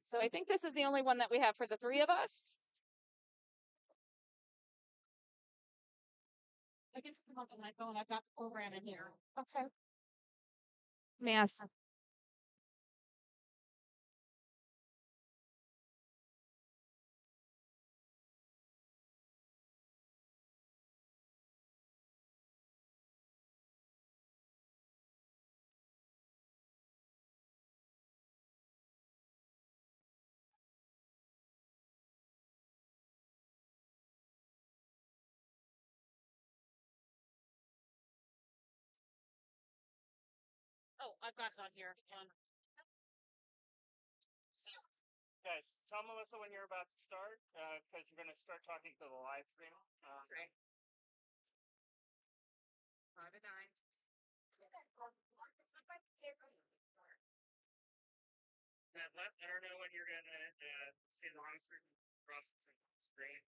So I think this is the only one that we have for the three of us. I can come up on my phone. I've got the program in here. Okay. Math. Oh, I've got it on here. Guys, tell Melissa when you're about to start, because you're going to start talking to the live stream. Right. 5 to 9. Let her know when you're going to see the live stream across the screen.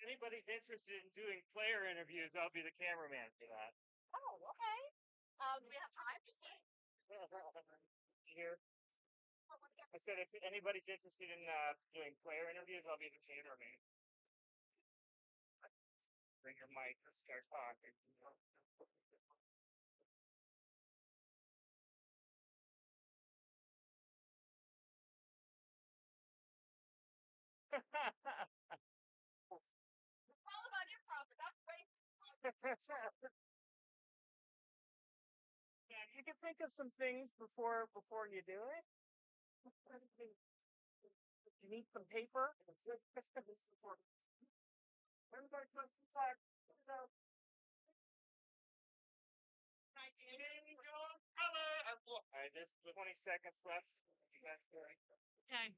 If anybody's interested in doing player interviews, I'll be the cameraman for that. Oh, okay. Do we have time to see? Here. I said if anybody's interested in doing player interviews, I'll be the cameraman. Bring your mic and start talking. It's all about your profit. That's great. Yeah, you can think of some things before you do it. You need some paper. Everybody comes inside. All right, there's 20 seconds left. Okay.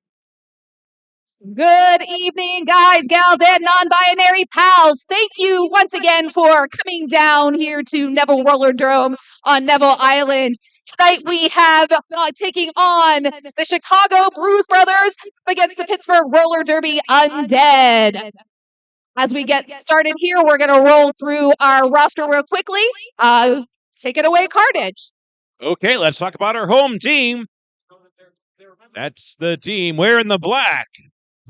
Good evening, guys, gals, and non-binary pals. Thank you once again for coming down here to Neville Roller Drome on Neville Island. Tonight we have taking on the Chicago Bruise brothers against the Pittsburgh Roller Derby Undead. As we get started here, we're going to roll through our roster real quickly. Take it away, Carnage. Okay, let's talk about our home team. That's the team wearing the black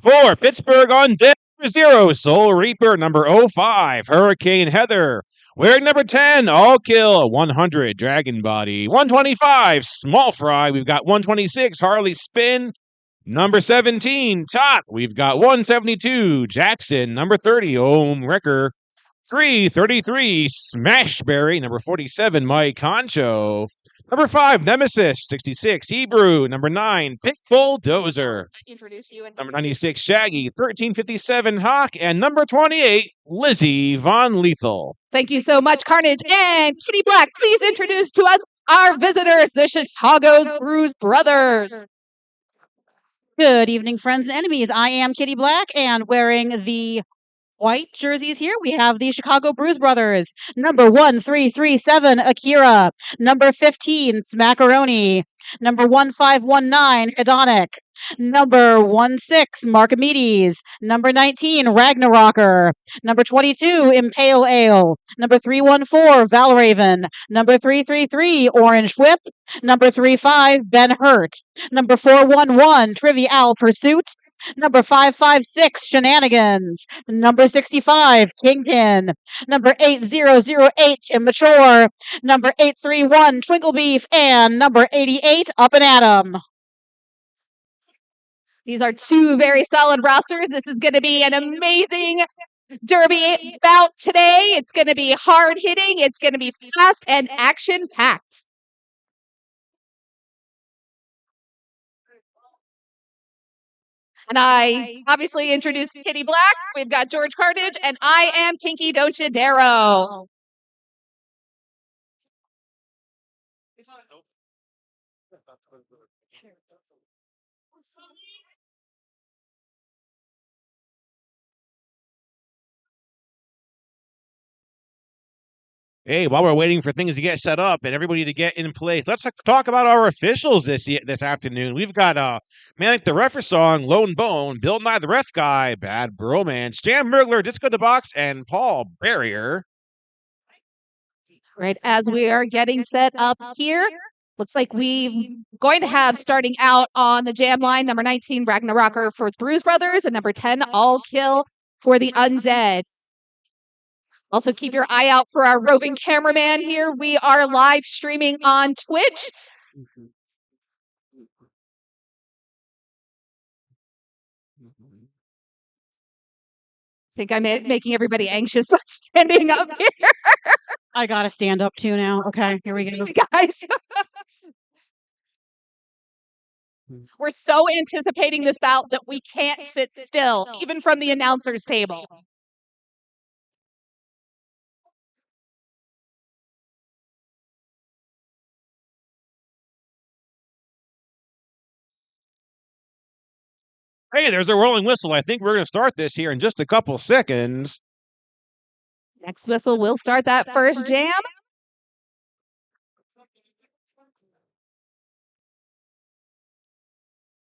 for Pittsburgh Undead 0, Soul Reaper. Number 05, Hurricane Heather. Wearing number 10, All Kill. 100, Dragon Body. 125, Small Fry. We've got 126, Harley Spin. Number 17, Tot. We've got 172, Jackson. Number 30, Ohm Wrecker. 333, Smashberry. Number 47, Mike Concho. Number 5, Nemesis. 66, Hebrew. Number 9, Pitbull Dozer. Introduce you and Number 96, Shaggy. 1357, Hawk. And number 28, Lizzie Von Lethal. Thank you so much, Carnage. And Kitty Black, please introduce to us our visitors, the Chicago's Bruise Brothers. Good evening, friends and enemies. I am Kitty Black, and wearing the white jerseys here, we have the Chicago Bruise Brothers. Number 1337, Akira. Number 15, Smackaroni. Number 1519, Hedonic. Number 16, Markomedes. Number 19, Ragnarocker. Number 22, Impale Ale. Number 314, Valraven. Number 333, Orange Whip. Number 35, Ben Hurt. Number 411, Trivial Pursuit. Number 556, Shenanigans. Number 65, Kingpin. Number 8008, Immature. Number 831, Twinkle Beef. And number 88, Up and Atom. These are two very solid rosters. This is going to be an amazing derby bout today. It's going to be hard hitting. It's going to be fast and action packed. And I obviously introduced Kitty Black. We've got George Carnage, and I am Pinky Don't You Daro. Hey, while we're waiting for things to get set up and everybody to get in place, let's talk about our officials this afternoon. We've got Manic the Refer Song, Lone Bone, Bill Nye the Ref Guy, Bad Bromance, Jam Murgler, Disco the Box, and Paul Barrier. Right, as we are getting set up here, looks like we're going to have starting out on the jam line, number 19, Ragnarocker for Bruise Brothers, and number 10, All Kill for the Undead. Also, keep your eye out for our roving cameraman here. We are live streaming on Twitch. I think I'm making everybody anxious by standing up here. I gotta stand up too now. Okay, here we go. Guys. We're so anticipating this bout that we can't sit still, even from the announcer's table. Hey, there's a rolling whistle. I think we're going to start this here in just a couple seconds. Next whistle will start that first jam.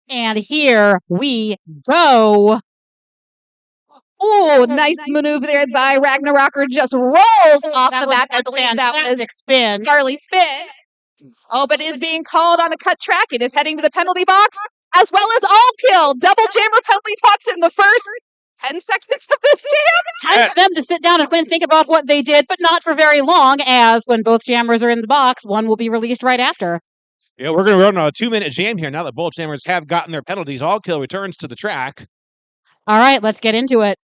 And here we go. Oh, nice maneuver there by Ragnarocker. Just rolls off the back. I believe that was spin. Charlie Spin. Oh, but it is being called on a cut track. It is heading to the penalty box, as well as All Kill. Double jammer penalty box in the first 10 seconds of this jam. Time for them to sit down and think about what they did, but not for very long, as when both jammers are in the box, one will be released right after. Yeah, we're going to run a 2-minute jam here now that both jammers have gotten their penalties. All Kill returns to the track. All right, let's get into it.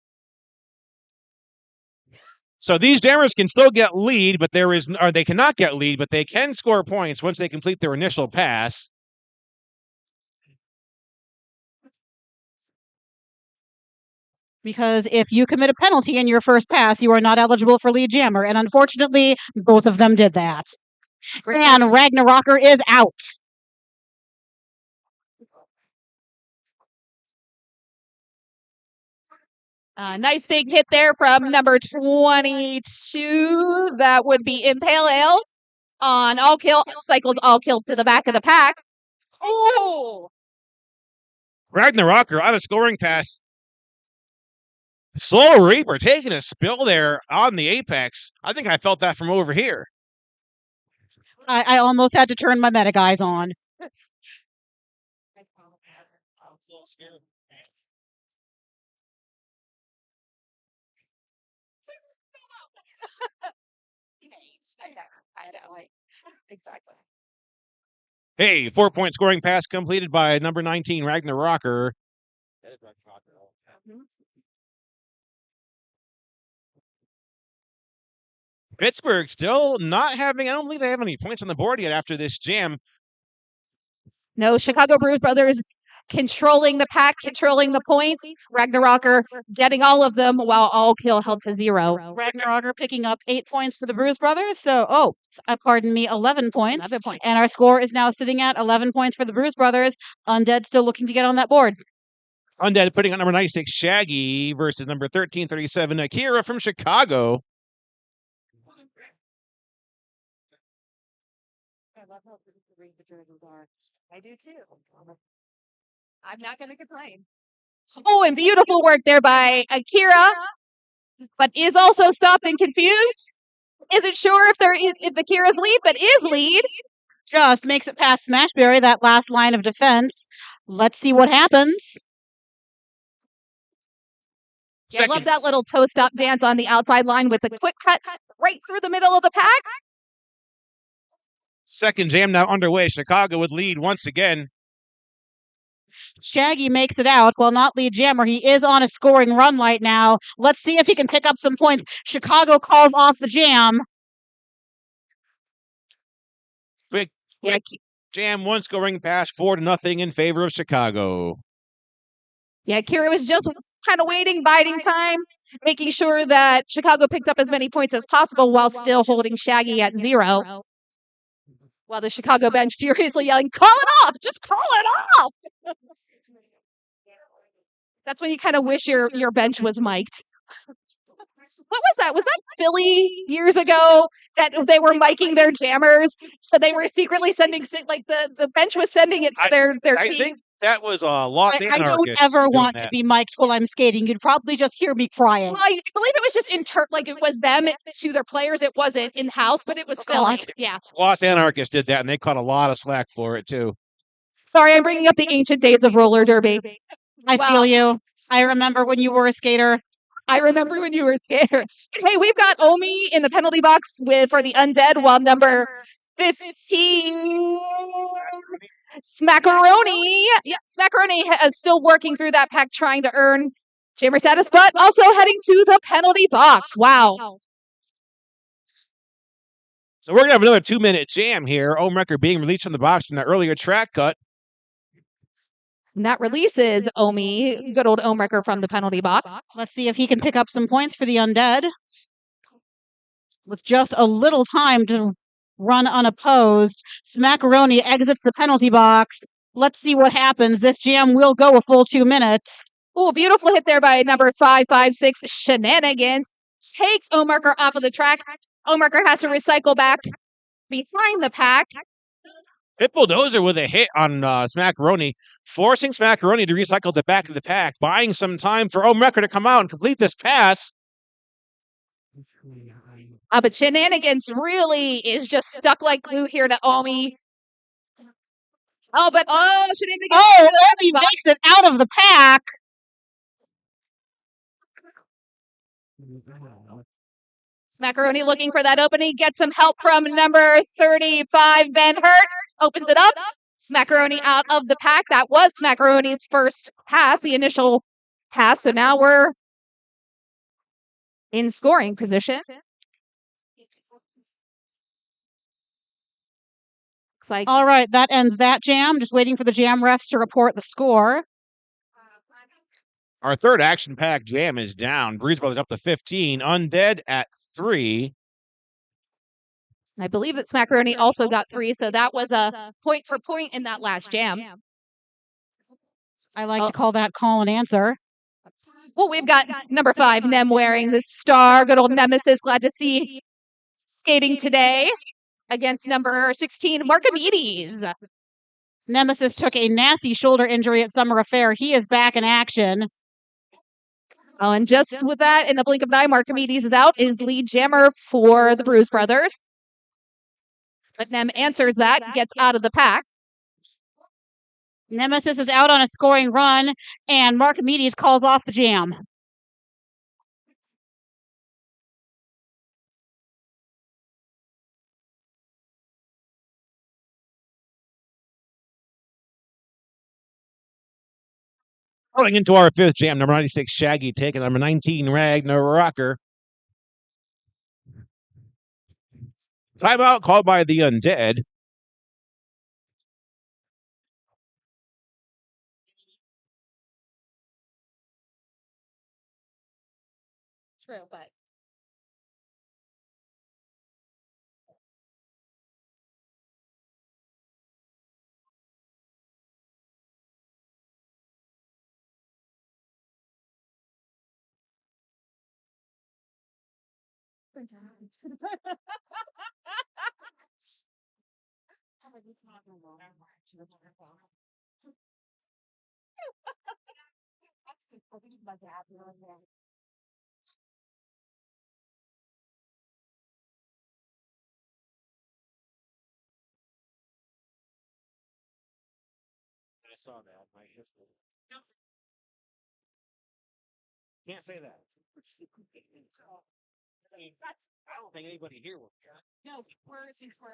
So these jammers can still get lead, but they cannot get lead, but they can score points once they complete their initial pass. Because if you commit a penalty in your first pass, you are not eligible for lead jammer. And unfortunately, both of them did that. And Ragnarocker is out. Nice big hit there from number 22. That would be Impale Ale on All Kill. Cycles All Kill to the back of the pack. Oh! Ragnarocker on a scoring pass. Soul Reaper taking a spill there on the apex. I think I felt that from over here. I almost had to turn my meta guys on. I know. Exactly. Hey, 4-point scoring pass completed by number 19, Ragnar Rocker. Pittsburgh still not having, I don't believe they have any points on the board yet after this jam. No, Chicago Bruise Brothers controlling the pack, controlling the points. Ragnarocker getting all of them while all kill held to 0. Ragnarocker picking up 8 points for the Bruise Brothers. So, pardon me, 11 points. 11 points. And our score is now sitting at 11 points for the Bruise Brothers. Undead still looking to get on that board. Undead putting on number 96, Shaggy, versus number 1337, Akira from Chicago. I love how great the jerseys are. I do too. I'm not going to complain. Oh, and beautiful work there by Akira, but is also stopped and confused. Isn't sure if Akira's lead, but is lead. Just makes it past Smashberry, that last line of defense. Let's see what happens. Yeah, I love that little toe stop dance on the outside line with the quick cut right through the middle of the pack. Second jam now underway. Chicago would lead once again. Shaggy makes it out. Well, not lead jammer. He is on a scoring run right now. Let's see if he can pick up some points. Chicago calls off the jam. Quick jam, one scoring pass, 4-0 in favor of Chicago. Yeah, Kira was just kind of waiting, biding time, making sure that Chicago picked up as many points as possible while still holding Shaggy at 0. While the Chicago bench furiously yelling, "Call it off! Just call it off!" That's when you kind of wish your bench was mic'd. What was that? Was that Philly years ago that they were miking their jammers? So they were secretly sending, like the bench was sending it to their I team. think that was Los I Anarchists. don't ever doing want that. to be mic'd while I'm skating. You'd probably just hear me crying. Well, I believe it was just like it was them to their players. It wasn't in house, but it was Philly. Yeah. Los Anarchists did that, and they caught a lot of slack for it too. Sorry, I'm bringing up the ancient days of roller derby. I feel you. I remember when you were a skater. I remember when you were scared. Hey, we've got Omi in the penalty box for the Undead, while number 15, Smackaroni. Yeah, Smackaroni is still working through that pack, trying to earn jammer status, but also heading to the penalty box. Wow. So we're going to have another 2-minute jam here. Omrecker being released from the box from the earlier track cut. And that releases Omi, good old Omrecker from the penalty box. Let's see if he can pick up some points for the Undead. With just a little time to run unopposed, Smackaroni exits the penalty box. Let's see what happens. This jam will go a full 2 minutes. Oh, beautiful hit there by number 556, Shenanigans. Takes Omrecker off of the track. Omrecker has to recycle back behind the pack. Pit Bulldozer with a hit on Smackaroni, forcing Smackaroni to recycle the back of the pack, buying some time for Omrecker to come out and complete this pass. But Shenanigans really is just stuck like glue here to Omi. Shenanigans. Oh, Omi makes it out of the pack. Smackaroni looking for that opening, gets some help from number 35, Ben Hurt. Opens it up. Smackaroni out of the pack. That was Smackaroni's first pass, the initial pass. So now we're in scoring position. Looks like All right, that ends that jam. Just waiting for the jam refs to report the score. Our third action-packed jam is down. Bruise Brothers up to 15. Undead at 3. I believe that Smackaroni also got 3, so that was a point for point in that last jam. I like to call that call and answer. Well, we've got number 5, Nem, wearing the star. Good old Nemesis. Glad to see skating today against number 16, Marcomedes. Nemesis took a nasty shoulder injury at Summer Affair. He is back in action. Oh, and just with that, in the blink of an eye, Marcomedes is out, is lead jammer for the Bruise Brothers. But Nem answers that, gets out of the pack. Nemesis is out on a scoring run, and Marcomedes calls off the jam. Going into our fifth jam, number 96, Shaggy taking number 19, Ragnarok. Timeout called by the Undead. True, but I saw that. Can't say that. I don't think anybody here will. no, since we're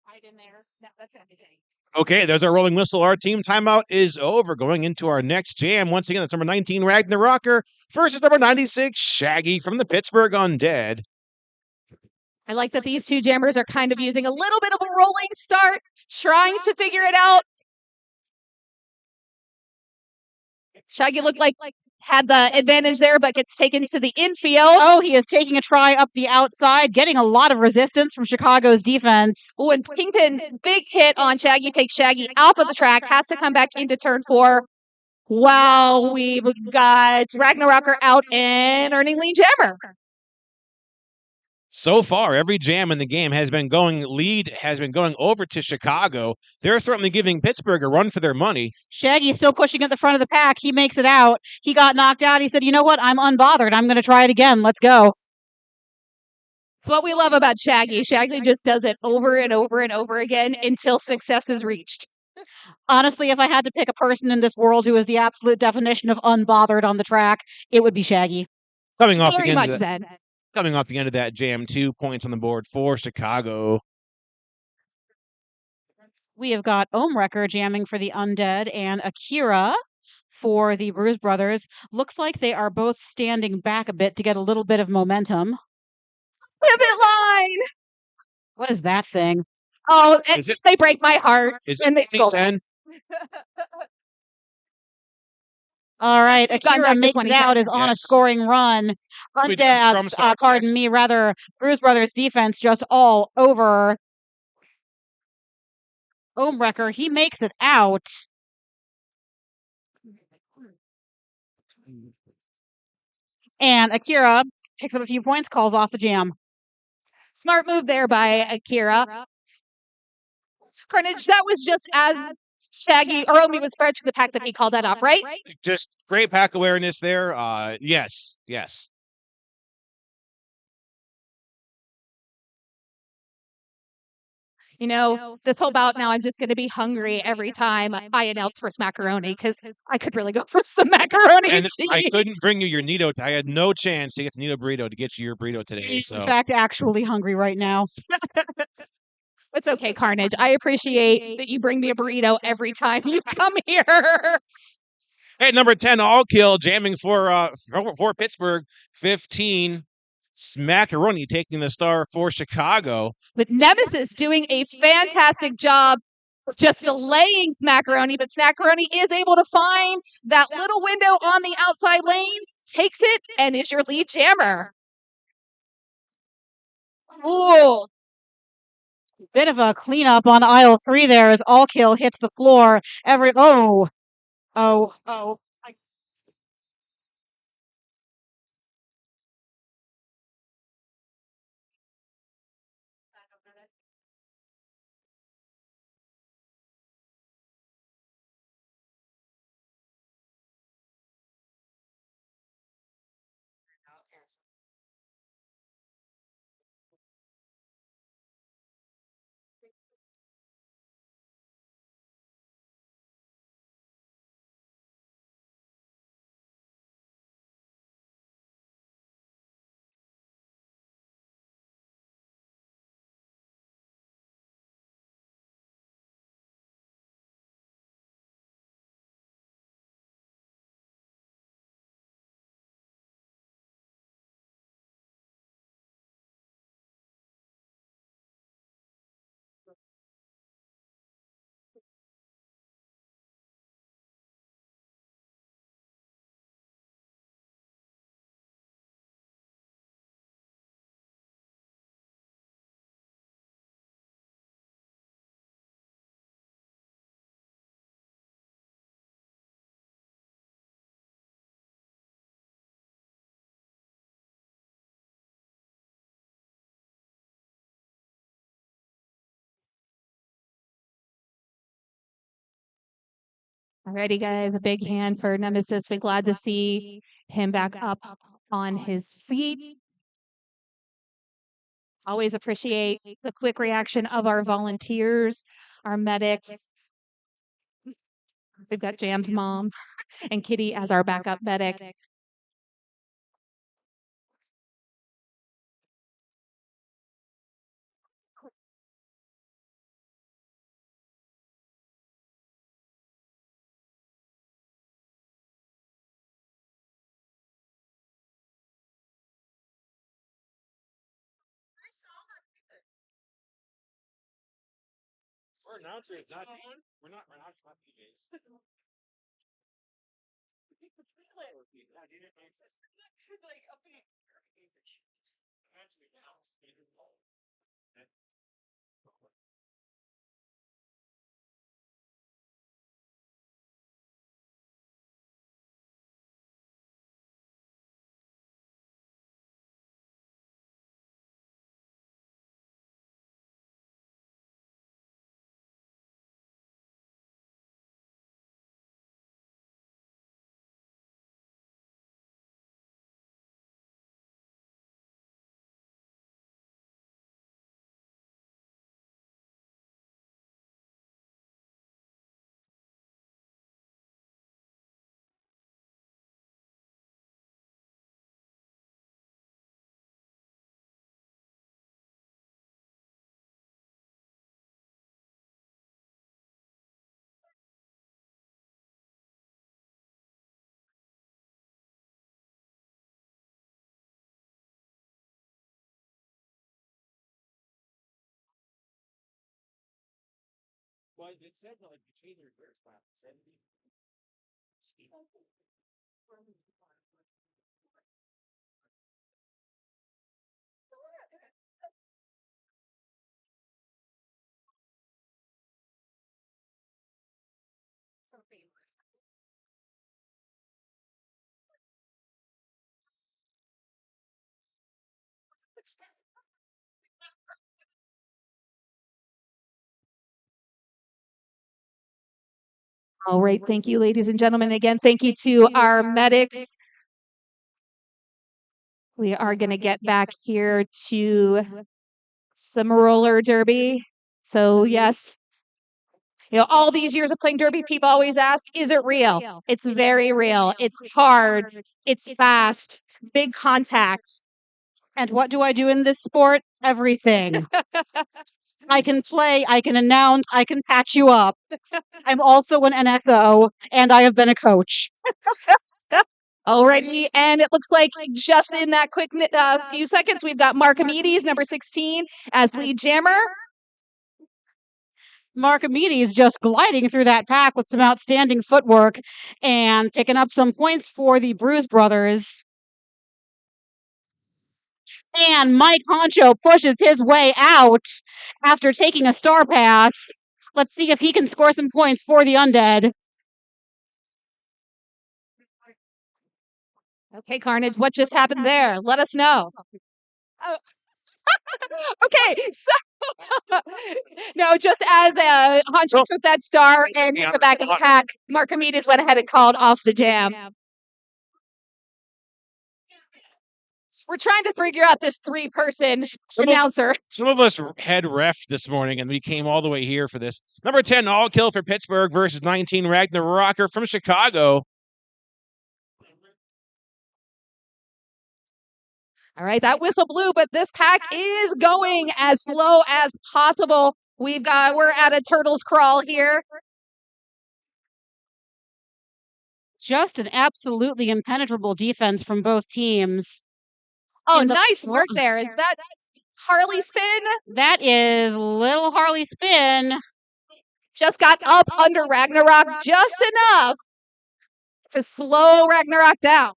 right in there. That's everything. Okay, there's our rolling whistle. Our team timeout is over. Going into our next jam. Once again, that's number 19, Ragnarok versus number 96, Shaggy from the Pittsburgh Undead. I like that these two jammers are kind of using a little bit of a rolling start, trying to figure it out. Shaggy looked like had the advantage there, but gets taken to the infield. Oh, he is taking a try up the outside, getting a lot of resistance from Chicago's defense. Oh, and Kingpin, big hit on Shaggy, takes Shaggy off of the track, has to come back into turn 4. Wow, we've got Ragnarocker out and earning lead jammer. So far, every jam in the game has been going over to Chicago. They're certainly giving Pittsburgh a run for their money. Shaggy's still pushing at the front of the pack. He makes it out. He got knocked out. He said, you know what? I'm unbothered. I'm going to try it again. Let's go. It's what we love about Shaggy. Shaggy just does it over and over and over again until success is reached. Honestly, if I had to pick a person in this world who is the absolute definition of unbothered on the track, it would be Shaggy. Coming off Very the end much of that, then. coming off the end of that jam, 2 points on the board for Chicago. We have got Omewrecker jamming for the Undead and Akira for the Bruise brothers. Looks like they are both standing back a bit to get a little bit of momentum. Pivot line. What is that thing? Oh, Is it- they break my heart Is and they it scold. 10? All right, We've gone Akira back to makes it 20 out, is on a Yes. scoring run. We do the Scrum Undead, starts pardon next. me, rather, Bruise Brothers defense just all over Omewrecker. He makes it out. And Akira picks up a few points, calls off the jam. Smart move there by Akira. Carnage, that was just as Shaggy or Omi was spread to the pack that he called that off, right? Just great pack awareness there. Yes. You know, this whole bout now, I'm just going to be hungry every time I announce for macaroni because I could really go for some macaroni and And cheese. I couldn't bring you your Nito. I had no chance to get the Nito burrito to get you your burrito today. He's, So in fact, actually hungry right now. It's okay, Carnage. I appreciate that you bring me a burrito every time you come here. At number 10, All Kill, jamming for Pittsburgh. 15, Smackaroni taking the star for Chicago. With Nemesis doing a fantastic job of just delaying Smackaroni, but Smackaroni is able to find that little window on the outside lane, takes it, and is your lead jammer. Ooh. Bit of a cleanup on aisle 3 there as All Kill hits the floor. Oh. Alrighty, guys, a big hand for Nemesis. We're glad to see him back up on his feet. Always appreciate the quick reaction of our volunteers, our medics. We've got Jam's mom and Kitty as our backup medic. We're announcers, not we're not DJs. Well, it said like you change your gear spot. All right, thank you, ladies and gentlemen. Again, thank you to our medics. We are going to get back here to some roller derby. So, yes, all these years of playing derby, people always ask, is it real? It's very real. It's hard. It's fast. Big contacts. And what do I do in this sport? Everything. I can play, I can announce, I can patch you up. I'm also an NSO, and I have been a coach. Alrighty, and it looks like just in that quick few seconds, we've got Marcomedes, number 16, as lead jammer. Marcomedes just gliding through that pack with some outstanding footwork and picking up some points for the Bruise brothers. And Mike Honcho pushes his way out after taking a star pass. Let's see if he can score some points for the Undead. Okay, Carnage, what just happened there? Let us know. Oh. Okay, so no, just as Honcho took that star and hit the back of the pack, Marcomedes went ahead and called off the jam. We're trying to figure out this three-person announcer. Some of us had ref this morning, and we came all the way here for this. Number 10, all kill for Pittsburgh versus 19, Rocker from Chicago. All right, that whistle blew, but this pack is going as slow as possible. We're at a turtle's crawl here. Just an absolutely impenetrable defense from both teams. Oh, nice work there. Is that Harley Spin? That is little Harley Spin. Just got up under Ragnarok just enough to slow Ragnarok down.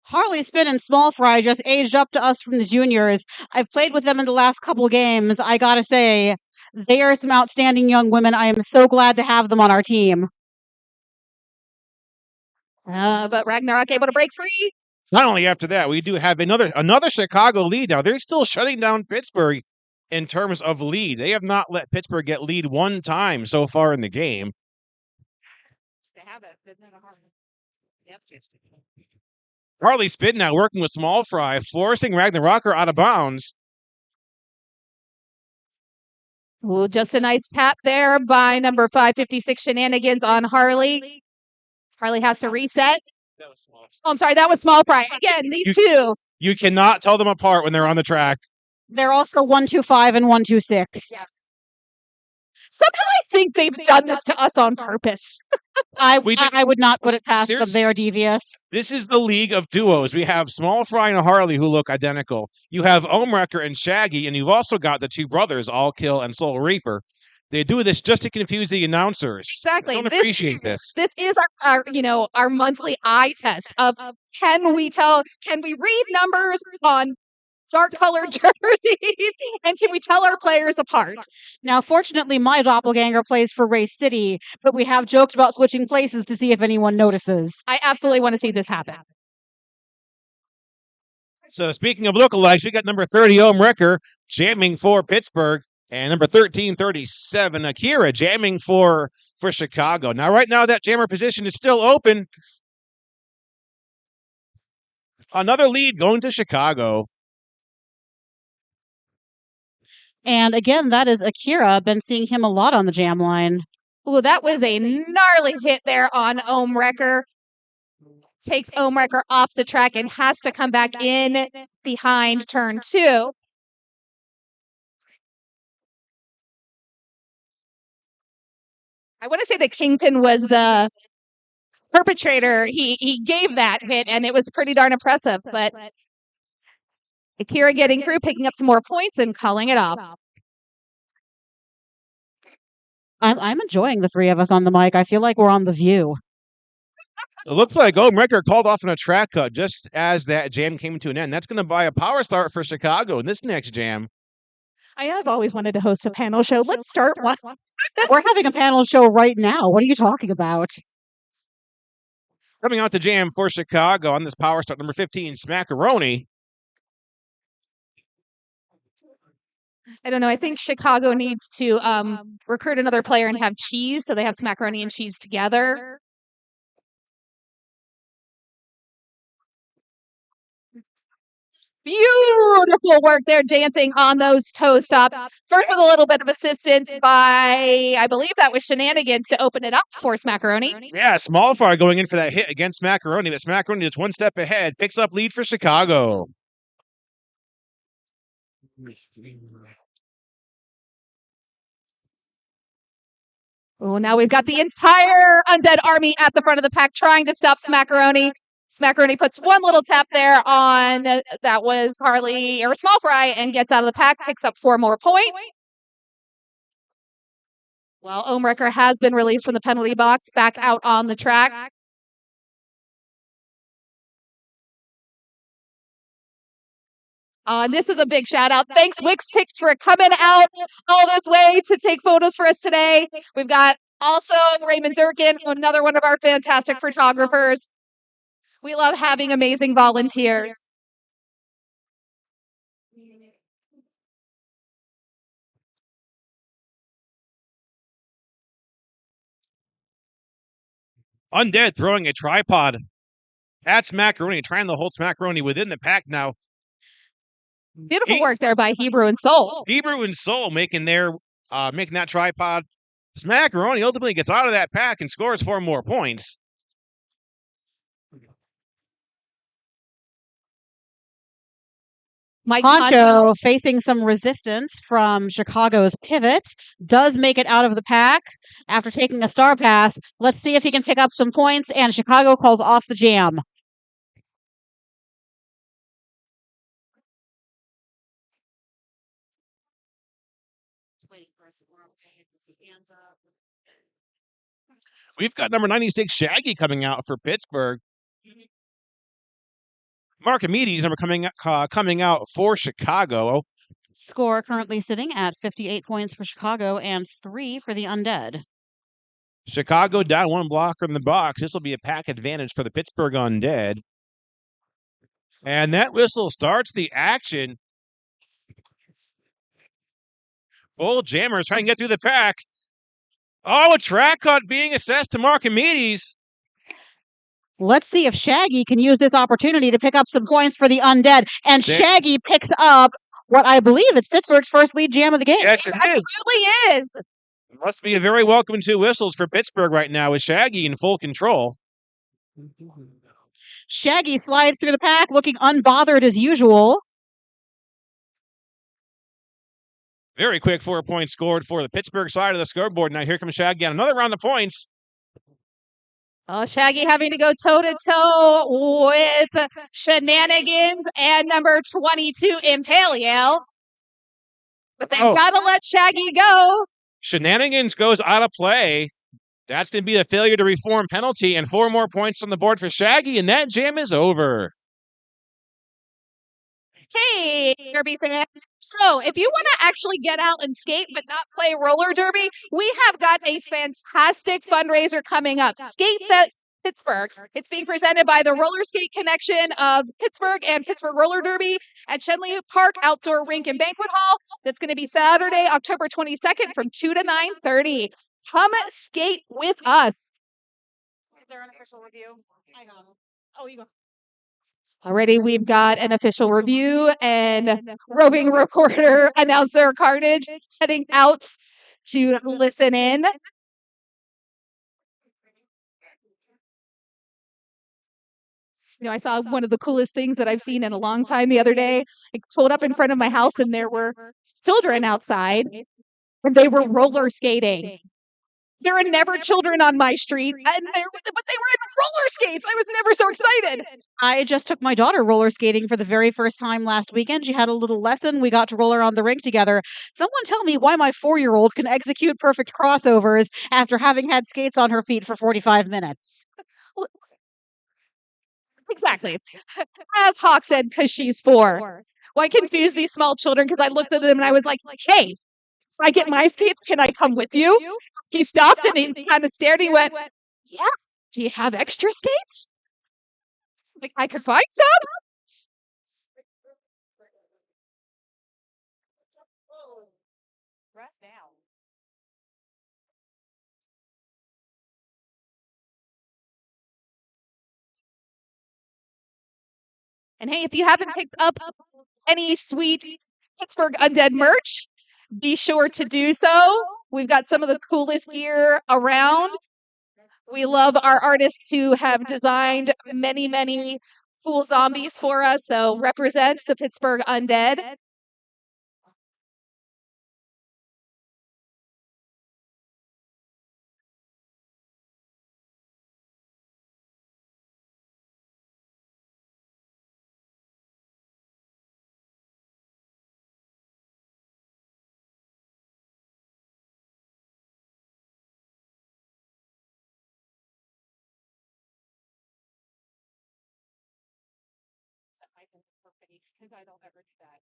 Harley Spin and Small Fry just aged up to us from the juniors. I've played with them in the last couple of games. I gotta say, they are some outstanding young women. I am so glad to have them on our team. But Ragnarok able to break free. Not only after that, we do have another Chicago lead now. They're still shutting down Pittsburgh in terms of lead. They have not let Pittsburgh get lead one time so far in the game. Harley Spin now working with Small Fry, forcing Ragnarocker out of bounds. Ooh, just a nice tap there by number 556 Shenanigans on Harley. Harley has to reset. Oh, I'm sorry, that was Small Fry. Again, these two. You cannot tell them apart when they're on the track. They're also 125 and 126. Yes. Somehow I think they've done this to us on purpose. I would not put it past them. They are devious. This is the league of duos. We have Small Fry and Harley who look identical. You have Omewrecker and Shaggy, and you've also got the two brothers, All Kill and Soul Reaper. They do this just to confuse the announcers. Exactly. I don't appreciate this. This is our monthly eye test of can we read numbers on dark colored jerseys and can we tell our players apart? Now, fortunately, my doppelganger plays for Race City, but we have joked about switching places to see if anyone notices. I absolutely want to see this happen. So speaking of lookalikes, we got number 30 Omewrecker jamming for Pittsburgh. And number 1337, Akira jamming for Chicago. Now, right now, that jammer position is still open. Another lead going to Chicago. And again, that is Akira. Been seeing him a lot on the jam line. Ooh, that was a gnarly hit there on Omewrecker. Takes Omewrecker off the track and has to come back in behind turn 2. I want to say that Kingpin was the perpetrator. He gave that hit, and it was pretty darn impressive. But Akira getting through, picking up some more points, and calling it off. I'm enjoying the three of us on the mic. I feel like we're on The View. It looks like Omewrecker called off on a track cut just as that jam came to an end. That's going to buy a power start for Chicago in this next jam. I have always wanted to host a panel show. Let's start one. We're having a panel show right now. What are you talking about? Coming out the jam for Chicago on this power start, number 15, Smackaroni. I don't know. I think Chicago needs to recruit another player and have cheese, so they have Smackaroni and cheese together. Beautiful work there, dancing on those toe stops. First with a little bit of assistance by, I believe that was Shenanigans to open it up for Smackaroni. Yeah, Small Fry going in for that hit against Smackaroni, but Smackaroni is one step ahead, picks up lead for Chicago. Oh, now we've got the entire Undead army at the front of the pack trying to stop Smackaroni. Smackaroni puts one little tap there on, that was Harley or Small Fry, and gets out of the pack, picks up 4 more points. Well, Omewrecker has been released from the penalty box, back out on the track. This is a big shout out. Thanks, Wix Picks, for coming out all this way to take photos for us today. We've got also Raymond Durkin, another one of our fantastic photographers. We love having amazing volunteers. Undead throwing a tripod at Smackaroni, trying to hold Smackaroni within the pack now. Beautiful work there by Hebrew and Soul. Hebrew and Soul making that tripod. Smackaroni ultimately gets out of that pack and scores 4 more points. Mike Poncho, facing some resistance from Chicago's Pivot, does make it out of the pack after taking a star pass. Let's see if he can pick up some points, and Chicago calls off the jam. We've got number 96 Shaggy coming out for Pittsburgh. Marcomedes coming out for Chicago. Score currently sitting at 58 points for Chicago and 3 for the Undead. Chicago down 1 blocker in the box. This will be a pack advantage for the Pittsburgh Undead. And that whistle starts the action. Bull Jammers trying to get through the pack. Oh, a track cut being assessed to Marcomedes. Let's see if Shaggy can use this opportunity to pick up some points for the Undead. And There- Shaggy picks up what I believe is Pittsburgh's first lead jam of the game. Yes, it is. Absolutely is. Must be a very welcome two whistles for Pittsburgh right now with Shaggy in full control. Shaggy slides through the pack looking unbothered as usual. Very quick 4 points scored for the Pittsburgh side of the scoreboard. Now here comes Shaggy on another round of points. Oh, Shaggy having to go toe to toe with Shenanigans and number 22 Impalio. But they've got to let Shaggy go. Shenanigans goes out of play. That's going to be a failure to reform penalty and 4 more points on the board for Shaggy, and that jam is over. Hey, Derby fans. So, if you want to actually get out and skate but not play roller derby, we have got a fantastic fundraiser coming up. Skate Fest Pittsburgh. It's being presented by the Roller Skate Connection of Pittsburgh and Pittsburgh Roller Derby at Shenley Park Outdoor Rink and Banquet Hall. That's going to be Saturday, October 22nd from 2 to 9:30. Come skate with us. Is there an official review? Hang on. Oh, you go. Already, we've got an official review and roving reporter, announcer Carnage heading out to listen in. You know, I saw one of the coolest things that I've seen in a long time the other day. I pulled up in front of my house and there were children outside and they were roller skating. There are never children on my street, but they were in roller skates. I was never so excited. I just took my daughter roller skating for the very first time last weekend. She had a little lesson. We got to roll around the rink together. Someone tell me why my 4-year-old can execute perfect crossovers after having had skates on her feet for 45 minutes. Exactly. As Hawk said, because she's 4. Why confuse these small children? Because I looked at them and I was like, hey, if I get my skates, can I come with you? He stopped and he kind of stared. He went, yeah. Do you have extra skates? Like, I could find some. Rest down. And hey, if you haven't picked up any sweet Pittsburgh Undead merch, be sure to do so. We've got some of the coolest gear around. We love our artists who have designed many, many cool zombies for us. So represent the Pittsburgh Undead. Because I don't ever do that.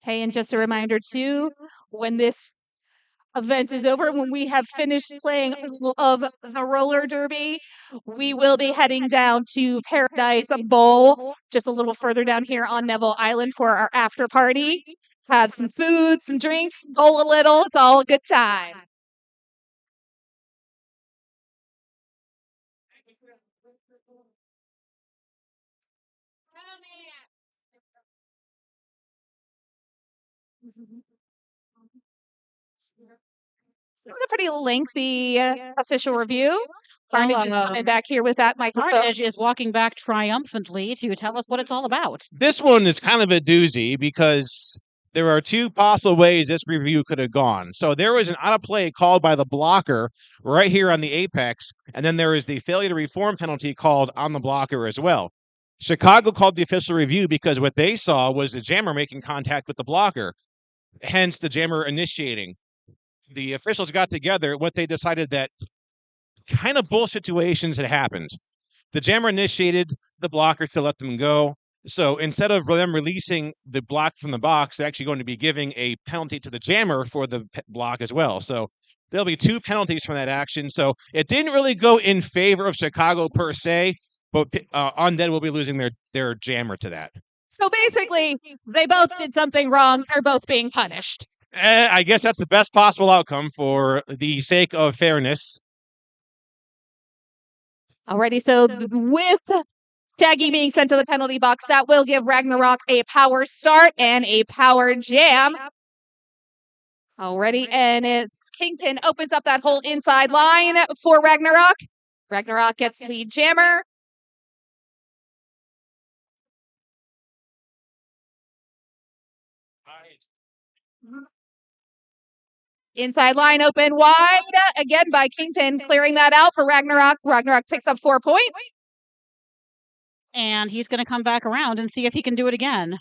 Hey, and just a reminder too, when this event is over, when we have finished playing all of the roller derby, we will be heading down to Paradise Bowl, just a little further down here on Neville Island for our after party. Have some food, some drinks, bowl a little. It's all a good time. It was a pretty lengthy official review. Carnage is coming back here with that microphone. Carnage is walking back triumphantly to tell us what it's all about. This one is kind of a doozy because there are two possible ways this review could have gone. So there was an out of play called by the blocker right here on the apex, and then there is the failure to reform penalty called on the blocker as well. Chicago called the official review because what they saw was the jammer making contact with the blocker, hence the jammer initiating. The officials got together. What they decided that kind of bullshit situations had happened. The jammer initiated the blockers to let them go. So instead of them releasing the block from the box, they're actually going to be giving a penalty to the jammer for the block as well. So there'll be two penalties from that action. So it didn't really go in favor of Chicago per se, but Undead will be losing their jammer to that. So basically, they both did something wrong. They're both being punished. I guess that's the best possible outcome for the sake of fairness. Alrighty, so with Shaggy being sent to the penalty box, that will give Ragnarok a power start and a power jam. Alrighty, and it's Kingpin opens up that whole inside line for Ragnarok. Ragnarok gets the jammer. Inside line open wide again by Kingpin, clearing that out for Ragnarok. Ragnarok picks up 4 points. And he's going to come back around and see if he can do it again.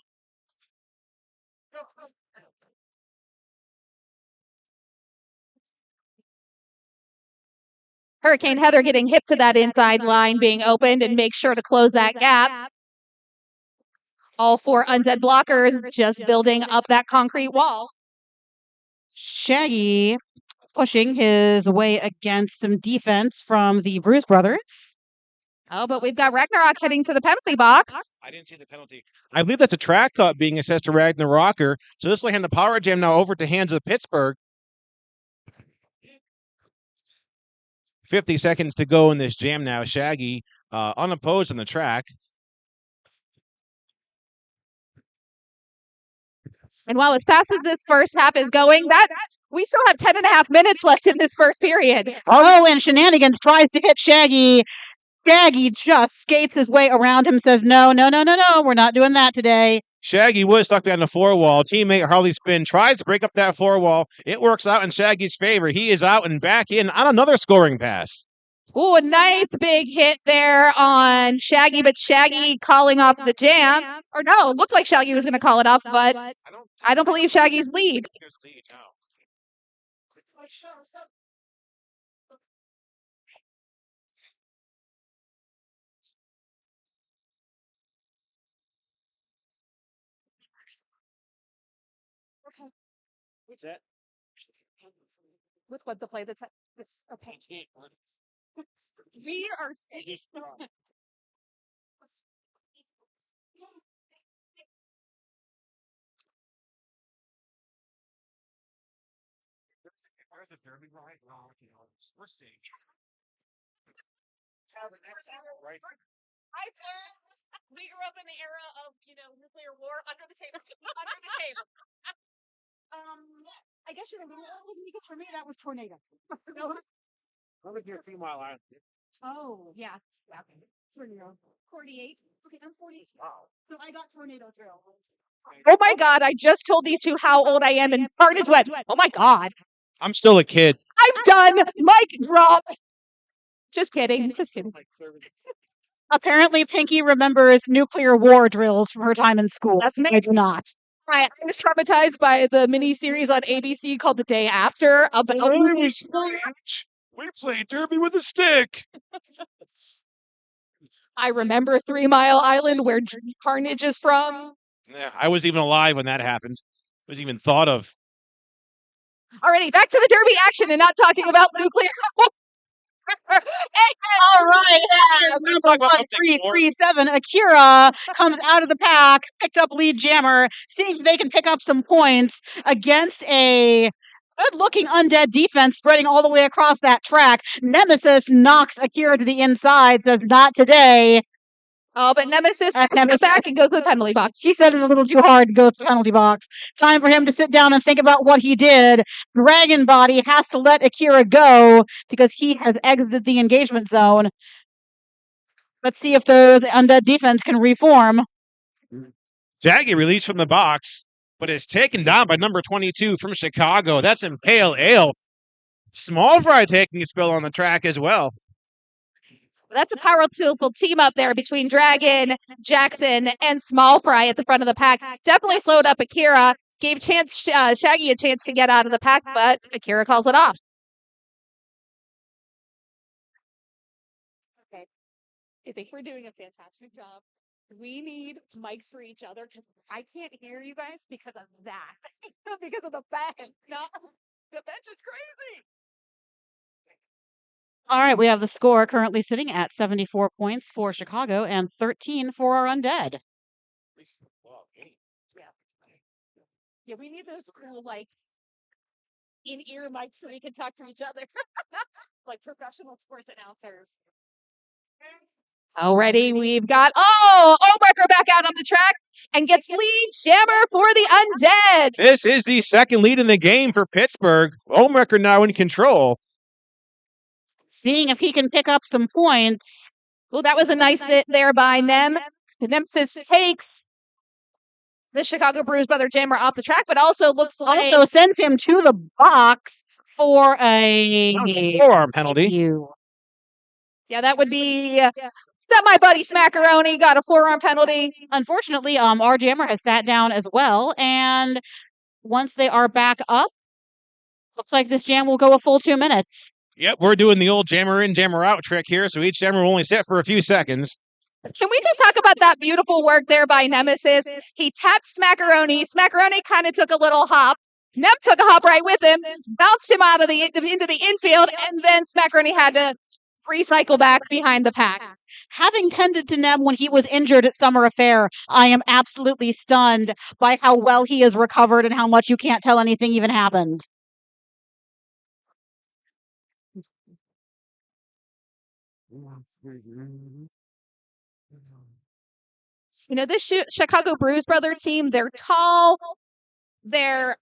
Hurricane Heather getting hip to that inside line being opened and make sure to close that gap. All four Undead blockers just building up that concrete wall. Shaggy pushing his way against some defense from the Bruise brothers. Oh, but we've got Ragnarok heading to the penalty box. I didn't see the penalty. I believe that's a track cut being assessed to Ragnarok. So this will hand the power jam now over to hands of Pittsburgh. 50 seconds to go in this jam now. Shaggy unopposed on the track. And while as fast as this first half is going, we still have 10.5 minutes left in this first period. Oh, and Shenanigans tries to hit Shaggy. Shaggy just skates his way around him, says, no, we're not doing that today. Shaggy was stuck behind the floor wall. Teammate Harley Spin tries to break up that floor wall. It works out in Shaggy's favor. He is out and back in on another scoring pass. Ooh, a nice big hit there on Shaggy, but Shaggy calling off the jam. Or no, looked like Shaggy was going to call it off, but I don't believe Shaggy's lead. What's that? With what the play that's this okay. We are There's a derby right now. We're seeing. Right. We grew up in the era of, nuclear war under the table. Under the table. I guess you're a little old because for me that was tornado. What was your 3 Mile Island? Oh, yeah. Tornado. 48. Okay, I'm 40. Wow. So I got tornado drill. Oh my God, I just told these two how old I am, and Carnage went, oh my God. I'm still a kid. I'm done. Mic drop. Just kidding. Just kidding. Apparently, Pinky remembers nuclear war drills from her time in school. That's me. I do not. I was traumatized by the miniseries on ABC called The Day After about We played derby with a stick. I remember 3 Mile Island where Carnage is from. Yeah, I was even alive when that happened. It was even thought of. Alrighty, back to the derby action and not talking about nuclear. All right, number 1337, Akira comes out of the pack, picked up lead jammer, seeing if they can pick up some points against a good-looking Undead defense spreading all the way across that track. Nemesis knocks Akira to the inside, says, not today. Oh, but Nemesis And comes Nemesis- back and goes to the penalty box. He said it a little too hard to go to the penalty box. Time for him to sit down and think about what he did. Dragon Body has to let Akira go because he has exited the engagement zone. Let's see if the Undead defense can reform. Shaggy released from the box, but is taken down by number 22 from Chicago. That's Impale Ale. Small Fry taking a spell on the track as well. That's a powerful team up there between Dragon, Jackson, and Small Fry at the front of the pack. Definitely slowed up Akira. Gave Shaggy a chance to get out of the pack, but Akira calls it off. Okay. I think we're doing a fantastic job. We need mics for each other because I can't hear you guys because of that. Because of the bench. No, the bench is crazy. All right, we have the score currently sitting at 74 points for Chicago and 13 for our Undead. Yeah, we need those cool, like, in-ear mics so we can talk to each other. Like professional sports announcers. Already, we've got, Omarker back out on the track and gets lead jammer for the Undead. This is the second lead in the game for Pittsburgh. Omarker now in control. Seeing if he can pick up some points. Well, that was a nice hit there by Nem. The Nemesis takes the Chicago Bruise Brother Jammer off the track, but also looks like Also sends him to the box for a Forearm penalty. Yeah, that would be that my buddy Smackaroni got a forearm penalty. Unfortunately, our jammer has sat down as well, and once they are back up, looks like this jam will go a full 2 minutes. Yep, we're doing the old jammer in, jammer out trick here, so each jammer will only sit for a few seconds. Can we just talk about that beautiful work there by Nemesis? He tapped Smackaroni. Smackaroni kind of took a little hop. Nem took a hop right with him, bounced him out of into the infield, and then Smackaroni had to recycle back behind the pack. Having tended to Nem when he was injured at Summer Affair, I am absolutely stunned by how well he has recovered and how much you can't tell anything even happened. You know, this Chicago Bruise Brother team, they're tall, they're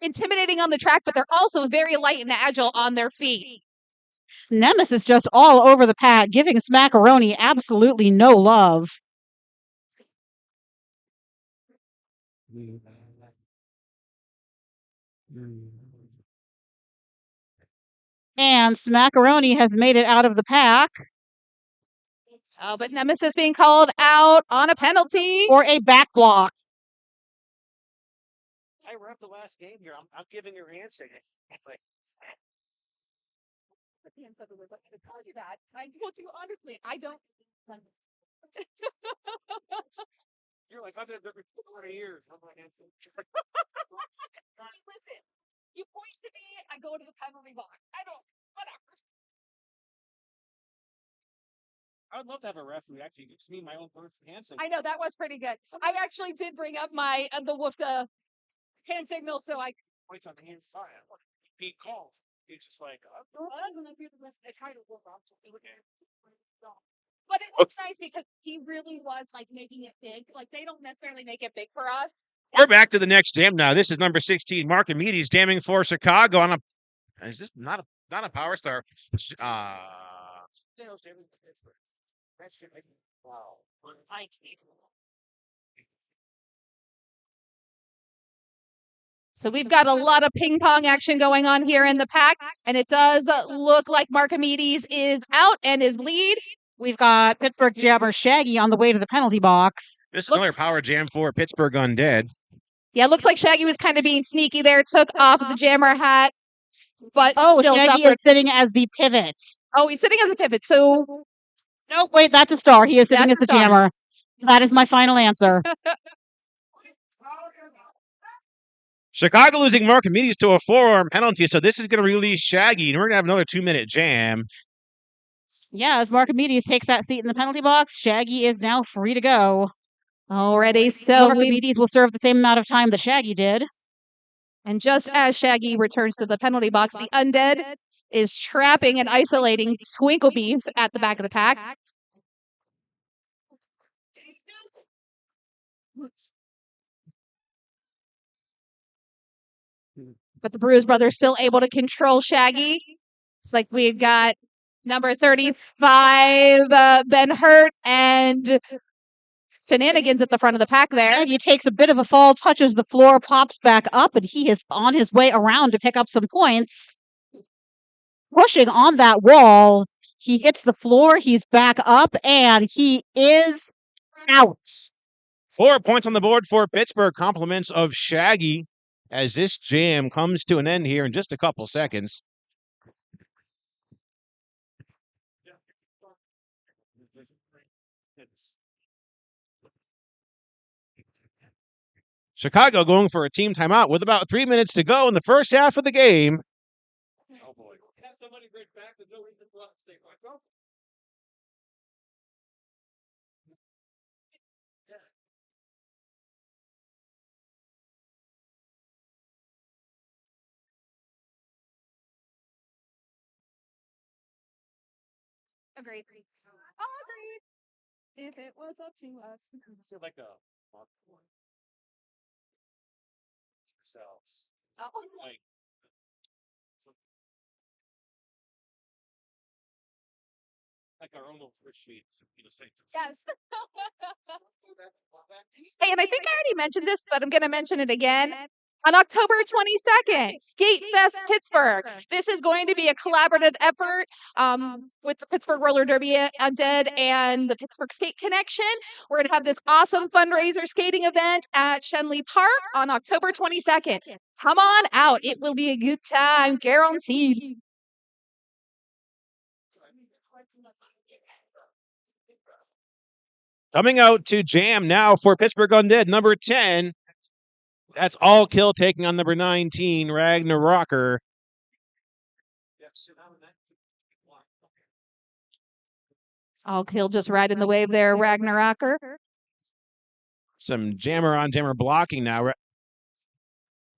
intimidating on the track, but they're also very light and agile on their feet. Nemesis just all over the pack, giving Smackaroni absolutely no love. And Smackaroni has made it out of the pack. Oh, but Nemesis being called out on a penalty. For a back block. I ref the last game here. I'm giving your hand signal. I told you that. I told you honestly, I don't. You're like, I've been there for 40 years. Listen, you point to me, I go to the penalty box. I don't, whatever. I would love to have a ref who actually gives me my own hand signal. I know, that was pretty good. I actually did bring up my, the Woofta hand signal, so I. Points on the inside. He calls. He's just like, But it was nice because he really was like making it big. Like they don't necessarily make it big for us. We're back to the next jam now. This is number 16, Marcomedes jamming for Chicago on a. Is this not a power star? Wow. I can't. So we've got a lot of ping pong action going on here in the pack, and it does look like Marcomedes is out and is lead. We've got Pittsburgh jammer Shaggy on the way to the penalty box. This is another power jam for Pittsburgh Undead. Yeah, it looks like Shaggy was kind of being sneaky there, took off the jammer hat, but still Shaggy suffered. is sitting as the pivot. Oh, he's sitting as a pivot, so. No, wait, that's a star. He is sitting as That's the a star. jammer. That is my final answer. Chicago losing Marcomedes to a forearm penalty, so this is going to release Shaggy, and we're going to have another 2-minute jam. Yeah, as Marcomedes takes that seat in the penalty box, Shaggy is now free to go. Already, so Marcomedes will serve the same amount of time that Shaggy did. and just as Shaggy returns to the penalty box, the Undead is trapping and isolating Twinkle Beef at the back of the pack. But the Bruise brothers still able to control Shaggy. It's like we've got number 35, Ben Hurt, and Shenanigans at the front of the pack there. And he takes a bit of a fall, touches the floor, pops back up, and he is on his way around to pick up some points. Pushing on that wall, he hits the floor, he's back up, and he is out. 4 points on the board for Pittsburgh. Compliments of Shaggy as this jam comes to an end here in just a couple seconds. Chicago going for a team timeout with about 3 minutes to go in the first half of the game. Oh boy. Have somebody break back the building to stay right. Agreed. Agreed. If it was up to us. Still like a ourselves. Oh. Like our own little spreadsheet. Yes. Hey, and I think I already mentioned this, but I'm going to mention it again. On October 22nd, Skate Fest Pittsburgh. This is going to be a collaborative effort with the Pittsburgh Roller Derby, Undead, and the Pittsburgh Skate Connection. We're going to have this awesome fundraiser skating event at Shenley Park on October 22nd. Come on out. It will be a good time, guaranteed. Coming out to jam now for Pittsburgh Undead, number 10. That's All Kill taking on number 19, Ragnarocker. All Kill just riding the wave there, Ragnarocker. Some jammer on jammer blocking now.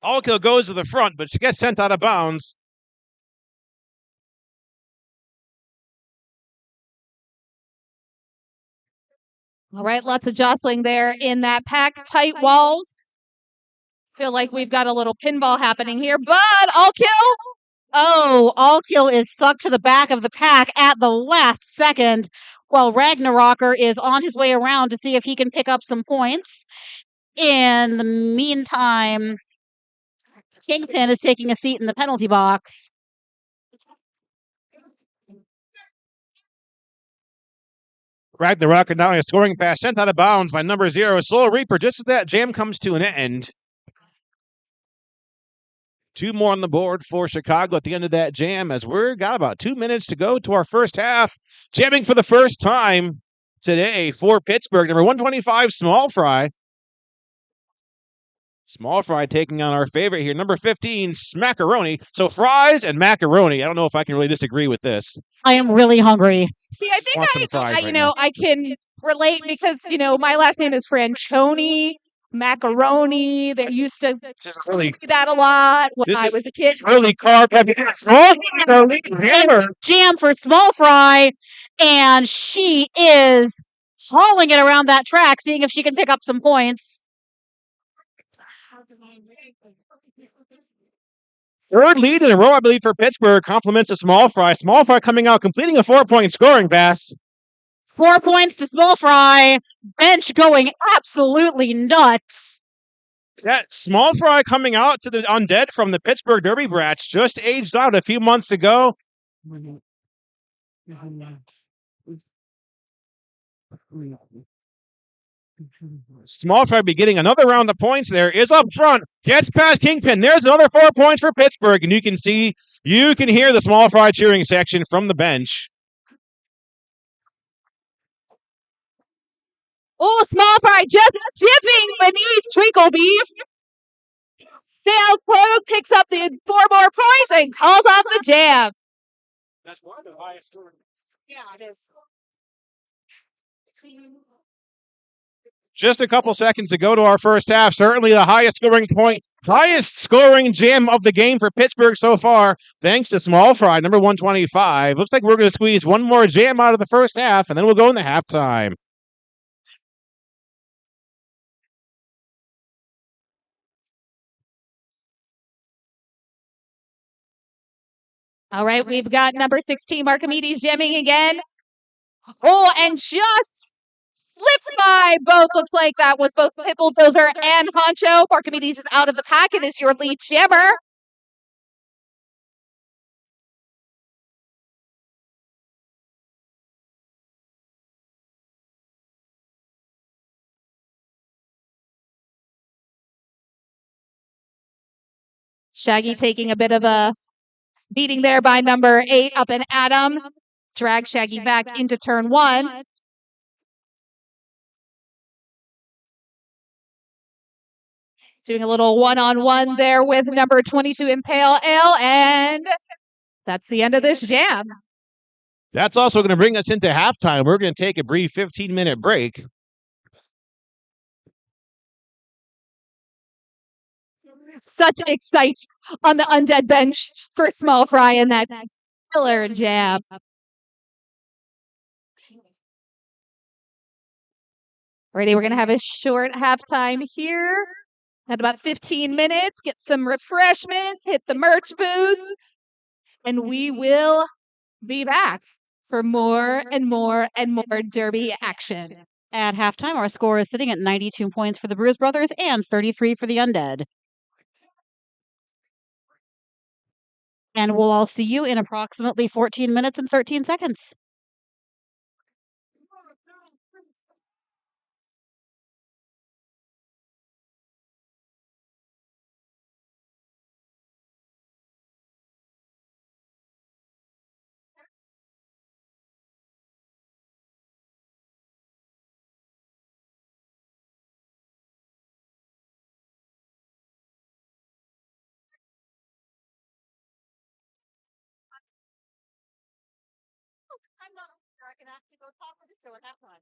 All Kill goes to the front, but gets sent out of bounds. All right, lots of jostling there in that pack. Tight walls. Feel like we've got a little pinball happening here, but All Kill. Oh, All Kill is sucked to the back of the pack at the last second, while Ragnarocker is on his way around to see if he can pick up some points. In the meantime, Kingpin is taking a seat in the penalty box. Ragnarocker now a scoring pass sent out of bounds by number 0, Soul Reaper, just as that jam comes to an end. 2 more on the board for Chicago at the end of that jam as we've got about 2 minutes to go to our first half. Jamming for the first time today for Pittsburgh, number 125, Small Fry. Small Fry taking on our favorite here, number 15, Smackaroni. So fries and macaroni. I don't know if I can really disagree with this. I am really hungry. See, I think I can relate because, my last name is Franchoni. Macaroni. They used to do that a lot when I was a kid. Really carb heavy. Jam for Small Fry, and she is hauling it around that track, seeing if she can pick up some points. Third lead in a row, I believe, for Pittsburgh. Compliments to Small Fry. Small Fry coming out, completing a 4-point scoring pass. 4 points to Small Fry. Bench going absolutely nuts. That Small Fry coming out to the Undead from the Pittsburgh Derby Brats, just aged out a few months ago. Small Fry be getting another round of points there. Is up front. Gets past Kingpin. There's another 4 points for Pittsburgh. And you can hear the Small Fry cheering section from the bench. Oh, Small Fry just dipping beneath Twinkle Beef. Sales Pogue picks up the 4 more points and calls off the jam. That's one of the highest scoring. Yeah, it is. Just a couple seconds to go to our first half. Certainly the highest scoring jam of the game for Pittsburgh so far, thanks to Small Fry, number 125. Looks like we're going to squeeze one more jam out of the first half, and then we'll go into halftime. All right, we've got number 16, Archimedes jamming again. Oh, and just slips by both. Looks like that was both Pit Bulldozer and Honcho. Archimedes is out of the pack and is your lead jammer. Shaggy taking a bit of a beating there by number 8 up and Adam. Drag Shaggy back into turn 1. Doing a little one-on-one there with number 22 Impale Ale, and that's the end of this jam. That's also going to bring us into halftime. We're going to take a brief 15-minute break. Such excite on the Undead bench for Small Fry in that killer jam. Ready, we're going to have a short halftime here. At about 15 minutes, get some refreshments, hit the merch booth, and we will be back for more and more and more Derby action. At halftime, our score is sitting at 92 points for the Bruise Brothers and 33 for the Undead. And we'll all see you in approximately 14 minutes and 13 seconds. I'm not sure I can actually go talk with the show at halftime.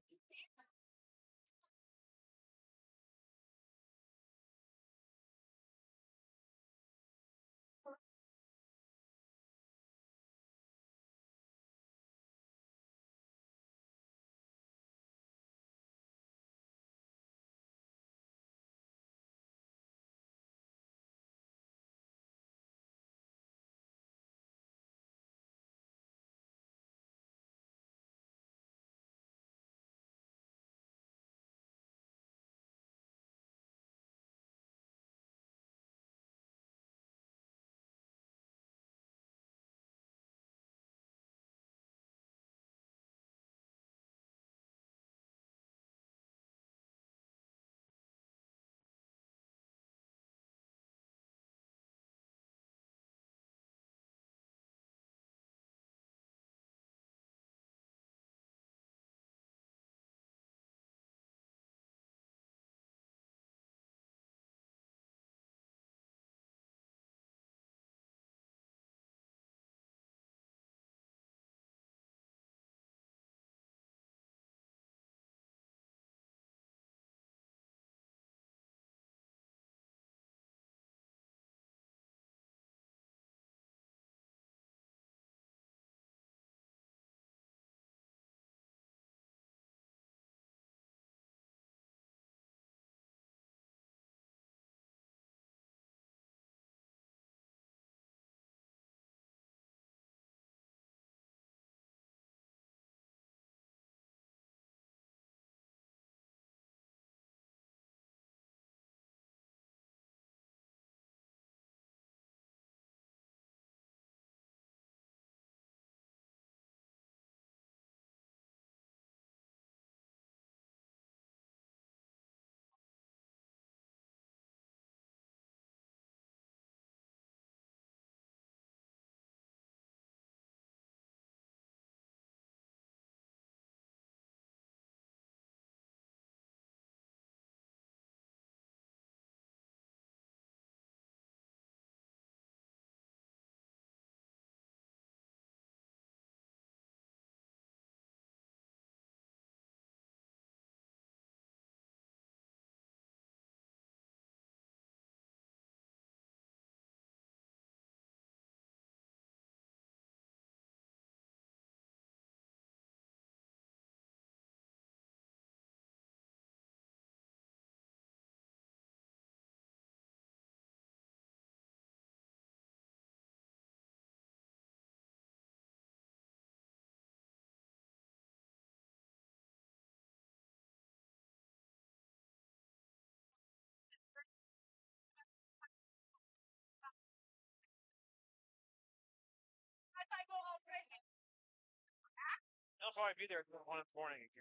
They'll probably be there at 1 in the morning. Why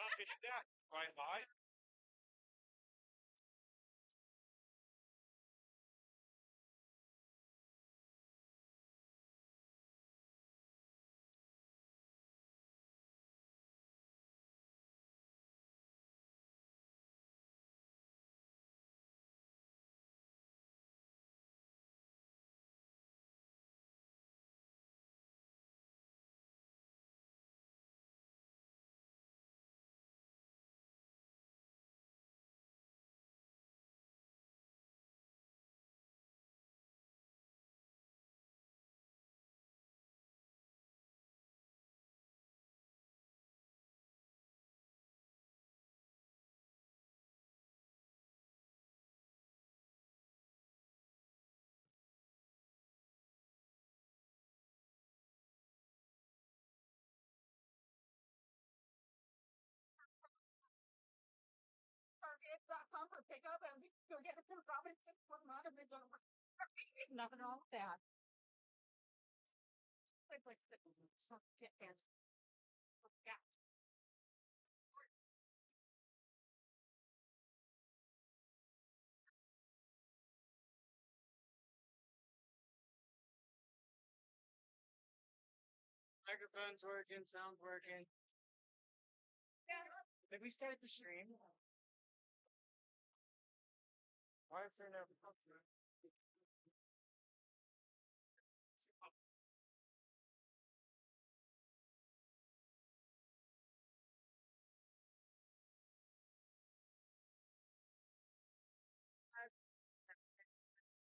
don't you do that? Right by. Target.com for pickup, and we go get it from Robin for month, and they don't. Nothing wrong with that. Like, yeah. Microphone's working, sound's working. Did we start the stream? Why is there no?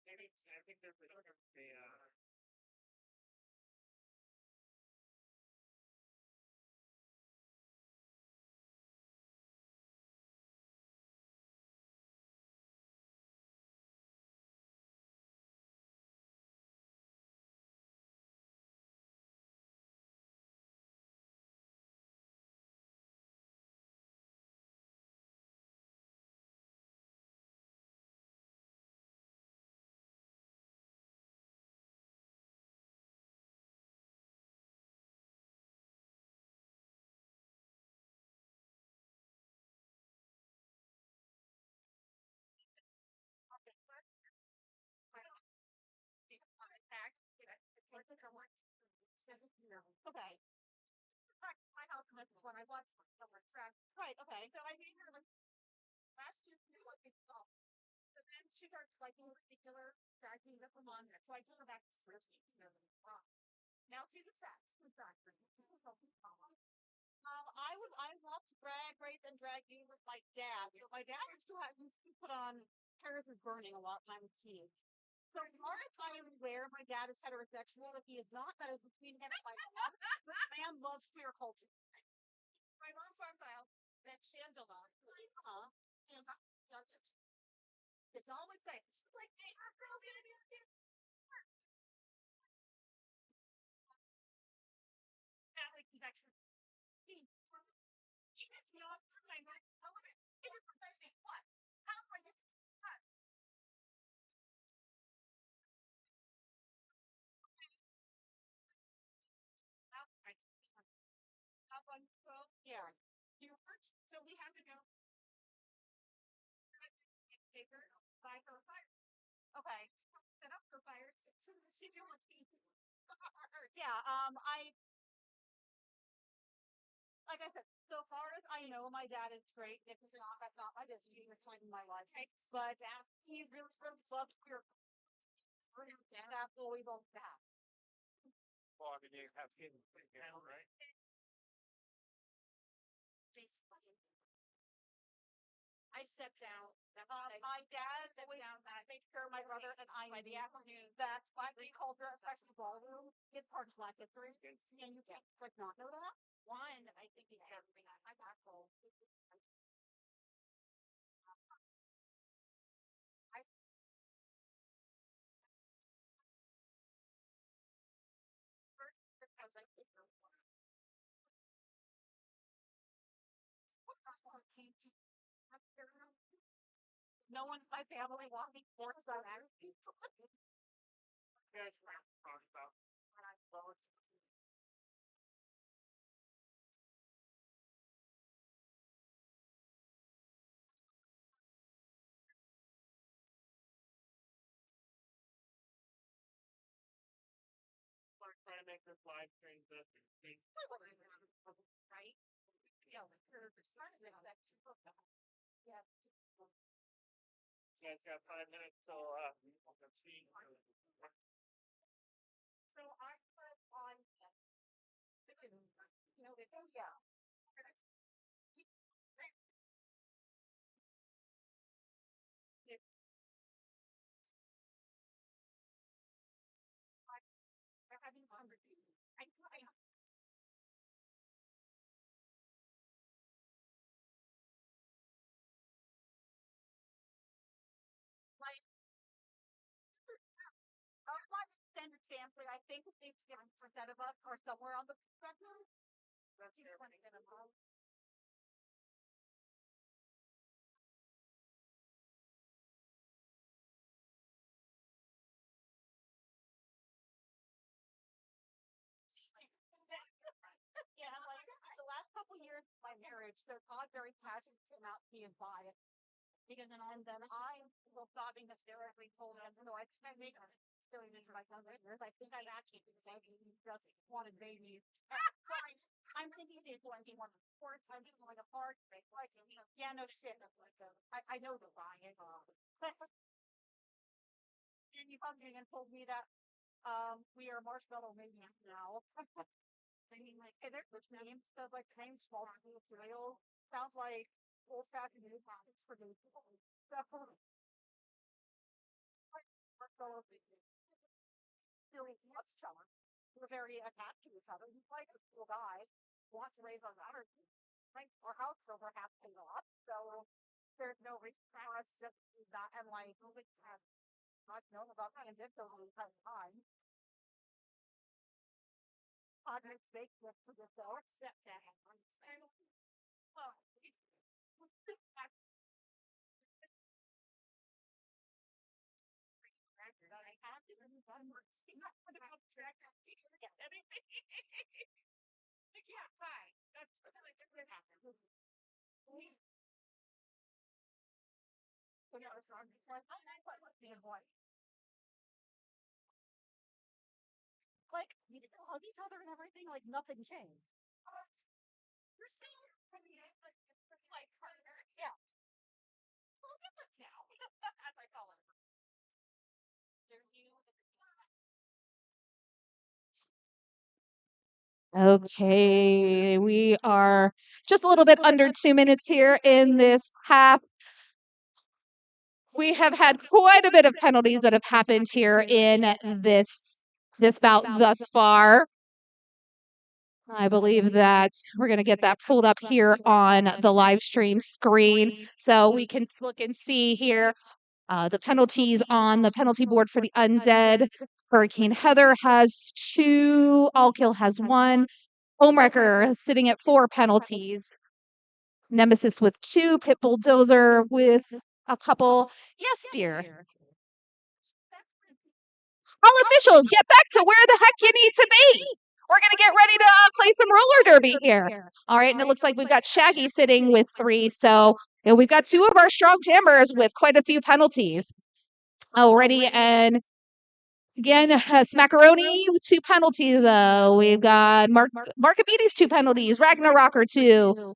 Maybe I think there's a Okay. My house when I watched someone track. Right, okay. So I made her like last year what it's called. So then she starts liking particular tracking that come on there. So I took her back to first. Now to the sets. I love to drag race and drag you with my dad. So my dad used to put on Paris is Burning a lot when I was a teenage. So far as I am aware, my dad is heterosexual. If he is not, that is between him and my mom. This man loves queer culture. My mom's arm that Shangela. Huh? It's always like, Catholic connection. It's not my element. It is precisely what? How are you discuss? Up on 12? Yeah. So we have to go paper, buy her a fire. Okay. Set up for fires. She do want to. Yeah, I like I said, so far as I know, my dad is great. Nick is not. That's not my business. He's time in my life. Okay. But he really loves queer. That's what we both have. Well, I mean, you have kids, right? My dad always made sure my brother and I knew that my culture, especially ballroom, is part of Black history, and you can't like not know that. One, I think he has me. I'm asshole. No one in my family walking sports on Saturday. You guys talk about. We're trying to make this live stream the thing. Right? Yeah, yeah. You guys got 5 minutes, so let's see. So I put on, you know, yeah. I'm having conversations. I like my extended family. I think 50% of us are somewhere on the spectrum. That's your 20% of us. Yeah, like the last couple years of my marriage, they're not very passionate about being biased. Because then I was sobbing hysterically told him, no, I can't make it. Doing this for my husband. I think I'm actually just wanted babies. Sorry, I'm thinking it is when he wants sports. I'm just going apart. Like, you know, yeah, no shit. I know the lying. And you come in and told me that we are marshmallow maniacs now. I mean, like, and there's this name stuff like name small cereal sounds like old fashioned new products for new people. So, so really much summer. We're very attached to each other. He's like a school guy, wants to raise our daughters. Right? Our house over half paid off, so there's no reason for us just to do that and like moving have not known about the this over the entire time. Project fake with for the stepdad. Well, I have to run more. Not for the contract. Like, yeah, fine. That's really just what happened. So yeah, it's on. Like, we did hug each other and everything, like nothing changed. You're still like partner. Yeah. Well, now. As I call it. Okay, we are just a little bit under 2 minutes here in this half. We have had quite a bit of penalties that have happened here in this bout thus far. I believe that we're going to get that pulled up here on the live stream screen so we can look and see here the penalties on the penalty board for the Undead. Hurricane Heather has 2, All Kill has 1, Homewrecker sitting at 4 penalties, Nemesis with 2, Pit Bulldozer with a couple. Yes, dear. All officials, get back to where the heck you need to be. We're going to get ready to play some roller derby here. All right, and it looks like we've got Shaggy sitting with 3. So we've got 2 of our strong jammers with quite a few penalties already. And again, Smackaroni, 2 penalties, though. We've got Markabides, 2 penalties, Ragnarocker, 2,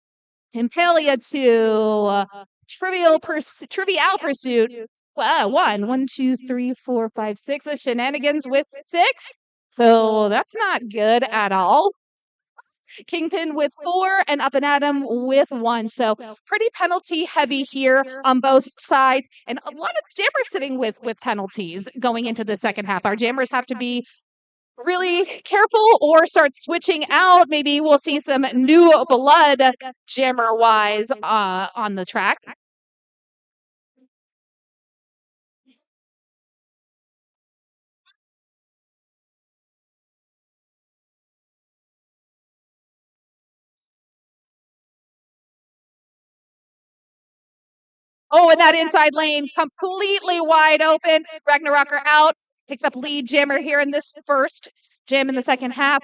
Impalia, 2, Trivial Pursuit, 1, 2, 3, 4, 5, 6. The Shenanigans with 6. So that's not good at all. Kingpin with 4 and Up and Adam with 1. So pretty penalty heavy here on both sides, and a lot of jammers sitting with penalties going into the second half. Our jammers have to be really careful or start switching out. Maybe we'll see some new blood jammer wise on the track. Oh, and that inside lane completely wide open. Ragnarocker out, picks up lead jammer here in this first jam in the second half.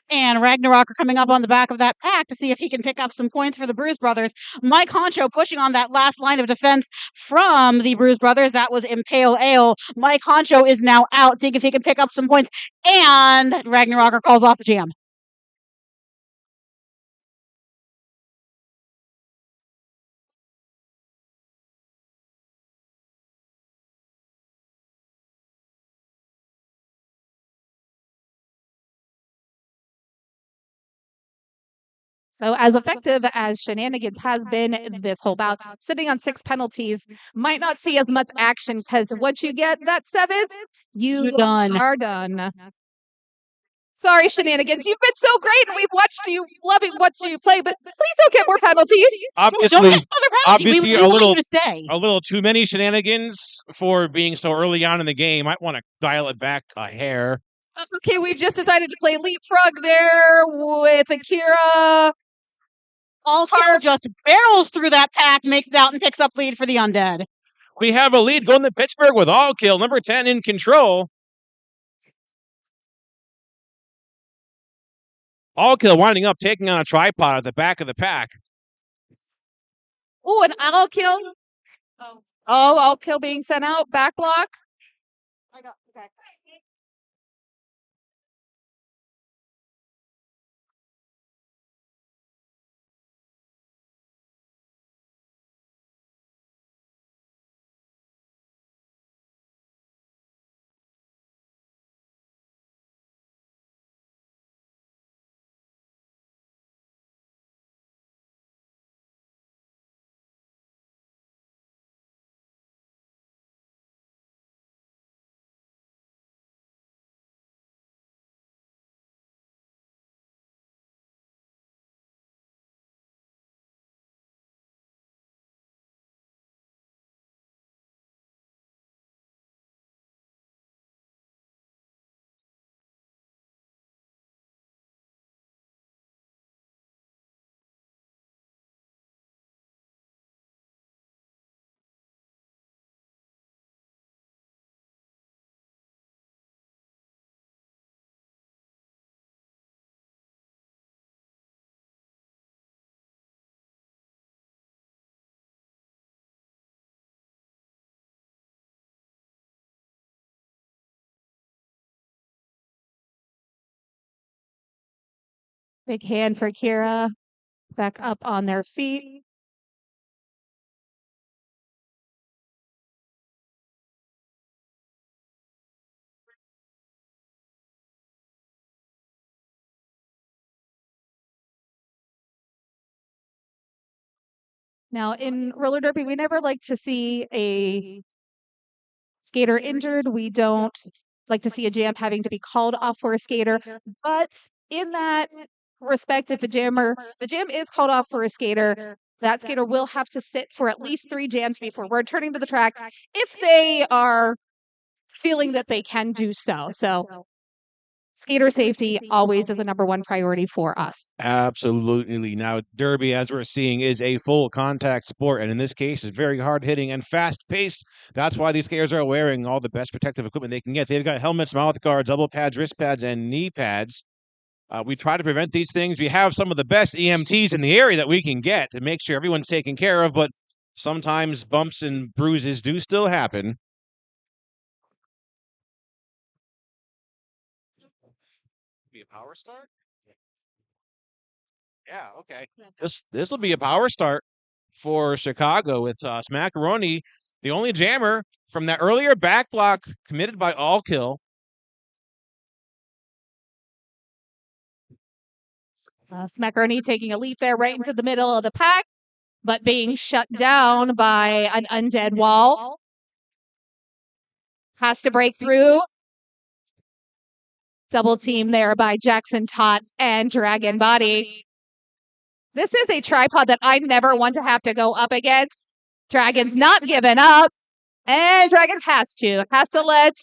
And Ragnarok are coming up on the back of that pack to see if he can pick up some points for the Bruise Brothers. Mike Honcho pushing on that last line of defense from the Bruise Brothers. That was Impale Ale. Mike Honcho is now out, seeing if he can pick up some points. And Ragnarok calls off the jam. So as effective as Shenanigans has been this whole bout, sitting on 6 penalties might not see as much action because once you get that 7th, you are done. Sorry, Shenanigans. You've been so great, and we've watched you, loving watching you play, but please don't get more penalties. Obviously, we a want you to stay. little too many shenanigans for being so early on in the game. Might want to dial it back a hair. Okay, we've just decided to play leapfrog there with Akira. All Kill just barrels through that pack, makes it out, and picks up lead for the Undead. We have a lead going to Pittsburgh with All Kill, number 10 in control. All Kill winding up taking on a tripod at the back of the pack. Oh, an All Kill. Oh, All Kill being sent out. Back block. I got back. Big hand for Kira. Back up on their feet. Now, in roller derby, we never like to see a skater injured. We don't like to see a jam having to be called off for a skater. But in that respect, if the jam is called off for a skater, that skater will have to sit for at least 3 jams before returning to the track if they are feeling that they can do so. So skater safety always is a number 1 priority for us. Absolutely. Now, derby, as we're seeing, is a full contact sport, and in this case, is very hard hitting and fast paced. That's why these skaters are wearing all the best protective equipment they can get. They've got helmets, mouth guards, elbow pads, wrist pads, and knee pads. We try to prevent these things. We have some of the best EMTs in the area that we can get to make sure everyone's taken care of, but sometimes bumps and bruises do still happen. Be a power start? Yeah, okay. This will be a power start for Chicago with Smackaroni, the only jammer from that earlier back block committed by All Kill. Smackaroni taking a leap there right into the middle of the pack, but being shut down by an undead wall. Has to break through. Double team there by Jackson Tot and Dragon Body. This is a tripod that I never want to have to go up against. Dragon's not giving up. And Dragon has to let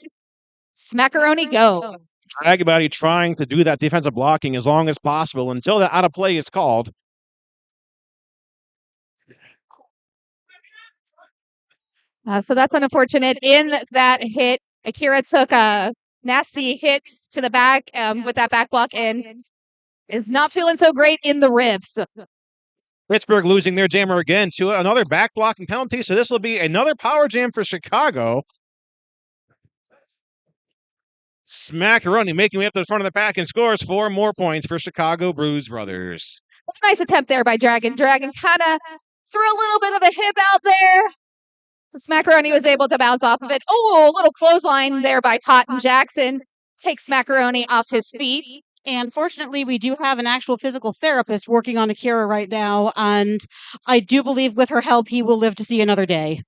Smackaroni go. Dragon Body trying to do that defensive blocking as long as possible until the out of play is called. So that's unfortunate. In that hit, Akira took a nasty hit to the back with that back block and is not feeling so great in the ribs. Pittsburgh losing their jammer again to another back blocking penalty. So this will be another power jam for Chicago. Smackaroni making way up to the front of the pack and scores 4 more points for Chicago Bruise Brothers. That's a nice attempt there by Dragon. Dragon kind of threw a little bit of a hip out there. Smackaroni was able to bounce off of it. Oh, a little clothesline there by Totten Jackson. Takes Smackaroni off his feet. And fortunately, we do have an actual physical therapist working on Akira right now, and I do believe with her help, he will live to see another day.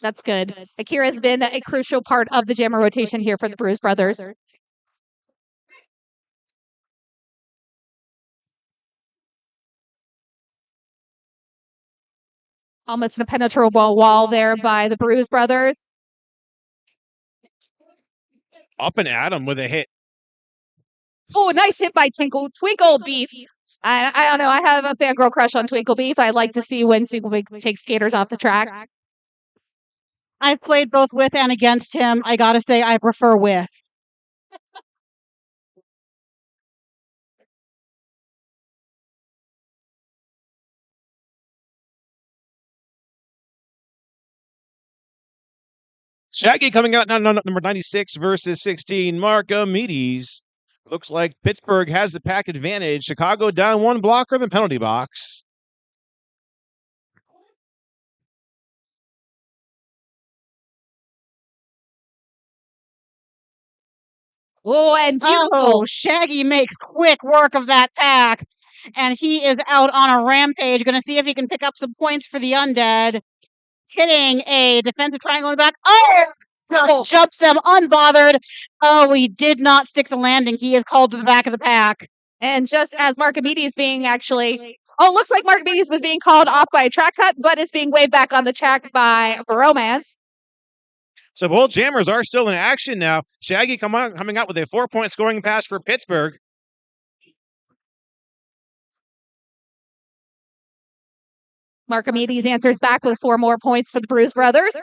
That's good. Akira has been a crucial part of the jammer rotation here for the Bruise Brothers. Almost an impenetrable wall there by the Bruise Brothers. Up and at him with a hit. Oh, nice hit by Twinkle Beef. I don't know. I have a fangirl crush on Twinkle Beef. I like to see when Twinkle Beef takes skaters off the track. I've played both with and against him. I gotta say, I prefer with. Shaggy coming out now, number 96 versus 16. Marcomedes. Looks like Pittsburgh has the pack advantage. Chicago down 1 blocker in the penalty box. Oh, and beautiful. Oh, Shaggy makes quick work of that pack. And he is out on a rampage. Going to see if he can pick up some points for the Undead. Hitting a defensive triangle in the back. Oh! Just jumps them unbothered. Oh, he did not stick the landing. He is called to the back of the pack. And just as Marcomedes being actually... Oh, looks like Marcomedes was being called off by a track cut, but is being waved back on the track by Romance. So both jammers are still in action now. Shaggy coming out with a 4-point scoring pass for Pittsburgh. Marcomedes answers back with 4 more points for the Bruise Brothers.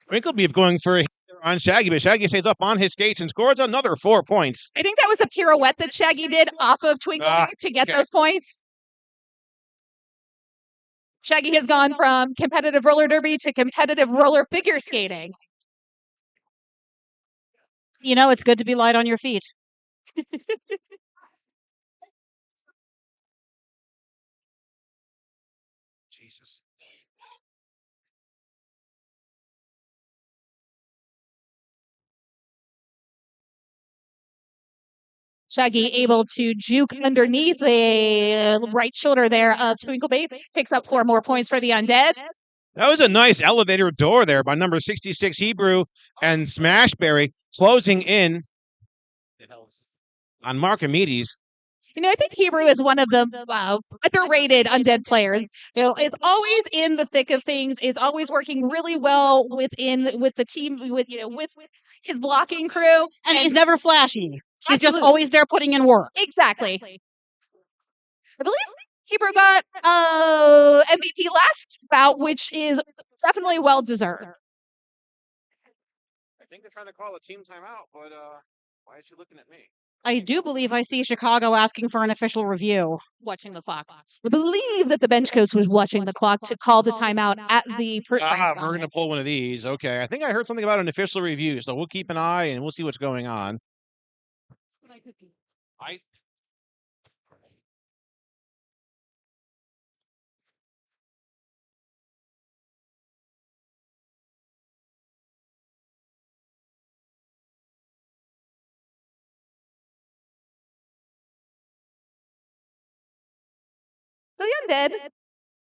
Twinklebeef going for a hit on Shaggy, but Shaggy stays up on his skates and scores another 4 points. I think that was a pirouette that Shaggy did off of Twinklebeef to get those points. Shaggy has gone from competitive roller derby to competitive roller figure skating. You know, it's good to be light on your feet. Jesus. Shaggy able to juke underneath the right shoulder there of Twinklebeef. Picks up 4 more points for the Undead. That was a nice elevator door there by number 66 Hebrew and Smashberry closing in on Marcomedes. You know, I think Hebrew is one of the underrated Undead players. You know, is always in the thick of things, is always working really well with the team, with his blocking crew. And he's never flashy. He's Absolutely. just always there putting in work. Exactly. I believe Hebrew got MVP last bout, which is definitely well deserved. I think they're trying to call a team timeout, but why is she looking at me? I do believe I see Chicago asking for an official review. Watching the clock. I believe that the bench coach was watching the clock to call the timeout at the precise We're going to pull one of these. Okay. I think I heard something about an official review, so we'll keep an eye and we'll see what's going on. I Undead.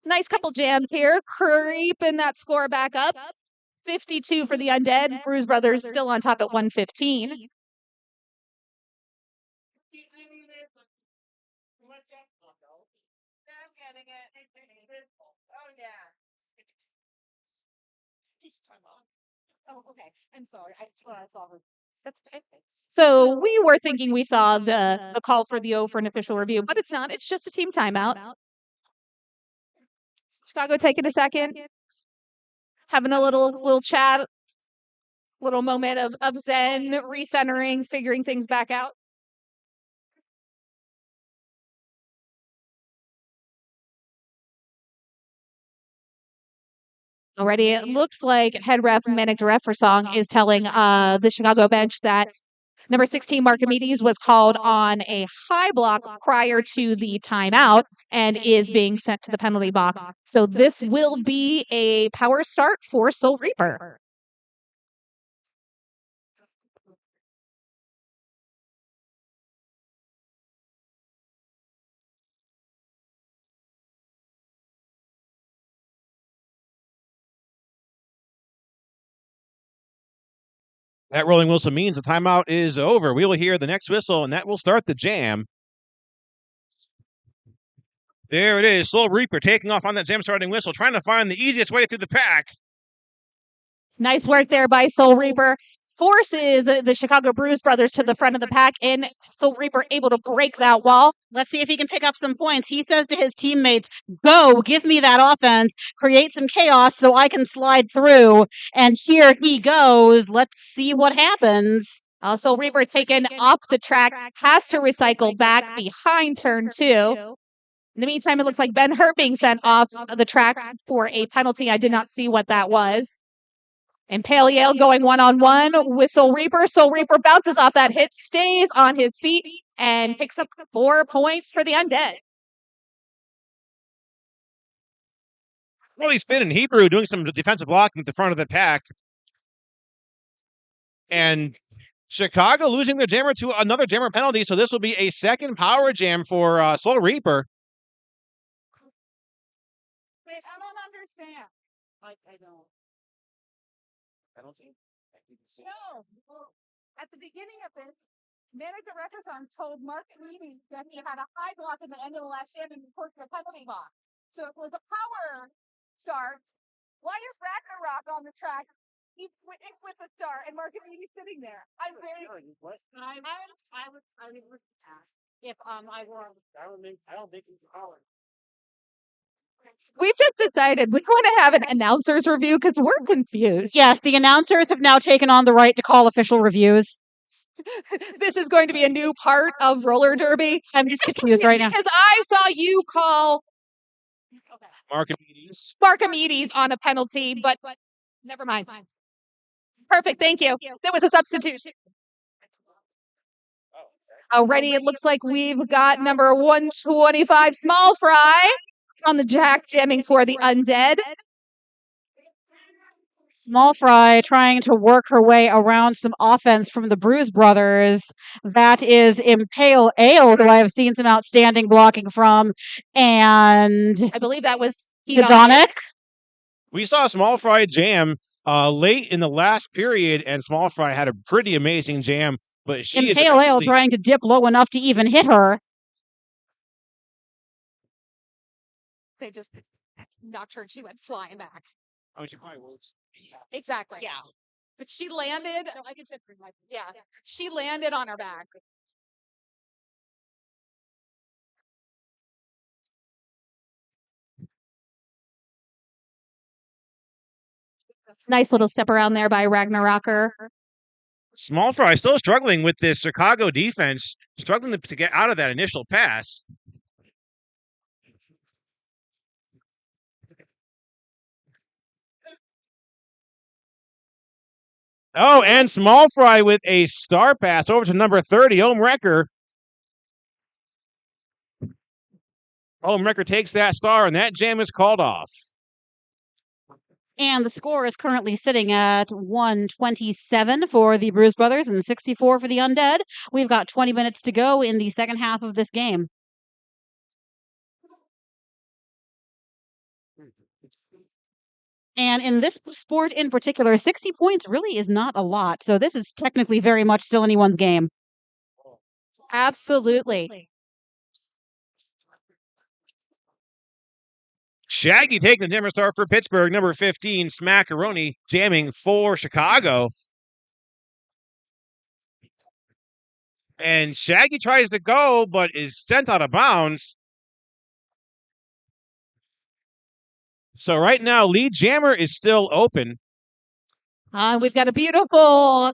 Nice couple jams here, creeping that score back up. 52 for the Undead. Bruise Brothers still on top at 115. Oh, okay. I'm sorry. I saw her. That's okay. So we were thinking we saw the call for the O for an official review, but it's not. It's just a team timeout. Chicago taking a second, having a little chat, little moment of zen, recentering, figuring things back out. Already, it looks like head ref Manic Director Song is telling the Chicago bench that number 16, Marcomedes, was called on a high block prior to the timeout and is being sent to the penalty box. So this will be a power start for Soul Reaper. That rolling whistle means the timeout is over. We will hear the next whistle, and that will start the jam. There it is. Soul Reaper taking off on that jam starting whistle, trying to find the easiest way through the pack. Nice work there by Soul Reaper. Forces the Chicago Bruise Brothers to the front of the pack, and Soul Reaper able to break that wall. Let's see if he can pick up some points. He says to his teammates, go, give me that offense, create some chaos so I can slide through. And here he goes. Let's see what happens. Soul Reaper taken off the track, has to recycle back behind turn 2. In the meantime, it looks like Ben Hurt being sent off the track for a penalty. I did not see what that was. And Pale Yale going one-on-one with Soul Reaper. Soul Reaper bounces off that hit, stays on his feet, and picks up 4 points for the Undead. Well, he's been in Hebrew doing some defensive blocking at the front of the pack. And Chicago losing their jammer to another jammer penalty, so this will be a second power jam for Soul Reaper. Wait, I don't understand. I don't. Penalty? No. Well, at the beginning of this, Manager Reckerson told Mark Meany that he had a high block at the end of the last jam and reported the penalty box. So it was a power start. Why is Ragnarok on the track? He's with the star and Mark Meany sitting there. I'm very. I would if I were. I don't think he's calling. We've just decided we want to have an announcer's review because we're confused. Yes, the announcers have now taken on the right to call official reviews. This is going to be a new part of roller derby. I'm just confused right now. Because I saw you call Marcomedes. Marcomedes on a penalty, but never mind. Perfect, thank you. There was a substitution. Already, it looks like we've got number 125, Small Fry, on the jack jamming for the Undead. Small Fry trying to work her way around some offense from the Bruise Brothers. That is Impale Ale, who I have seen some outstanding blocking from, and I believe that was Hedonic. We saw Small Fry jam late in the last period, and Small Fry had a pretty amazing jam, but she is Impale Ale actually- trying to dip low enough to even hit her. They just knocked her and she went flying back. Oh, she probably was. Exactly. Yeah. But she landed. No, I can fit her in my. Yeah. She landed on her back. Nice little step around there by Ragnarocker. Small Fry still struggling with this Chicago defense, struggling to get out of that initial pass. Oh, and Small Fry with a star pass over to number 30, Wrecker. Wrecker takes that star, and that jam is called off. And the score is currently sitting at 127 for the Bruise Brothers and 64 for the Undead. We've got 20 minutes to go in the second half of this game. And in this sport in particular, 60 points really is not a lot. So this is technically very much still anyone's game. Absolutely. Shaggy taking the dimmer star for Pittsburgh. Number 15, Smackaroni jamming for Chicago. And Shaggy tries to go, but is sent out of bounds. So right now, lead jammer is still open. We've got a beautiful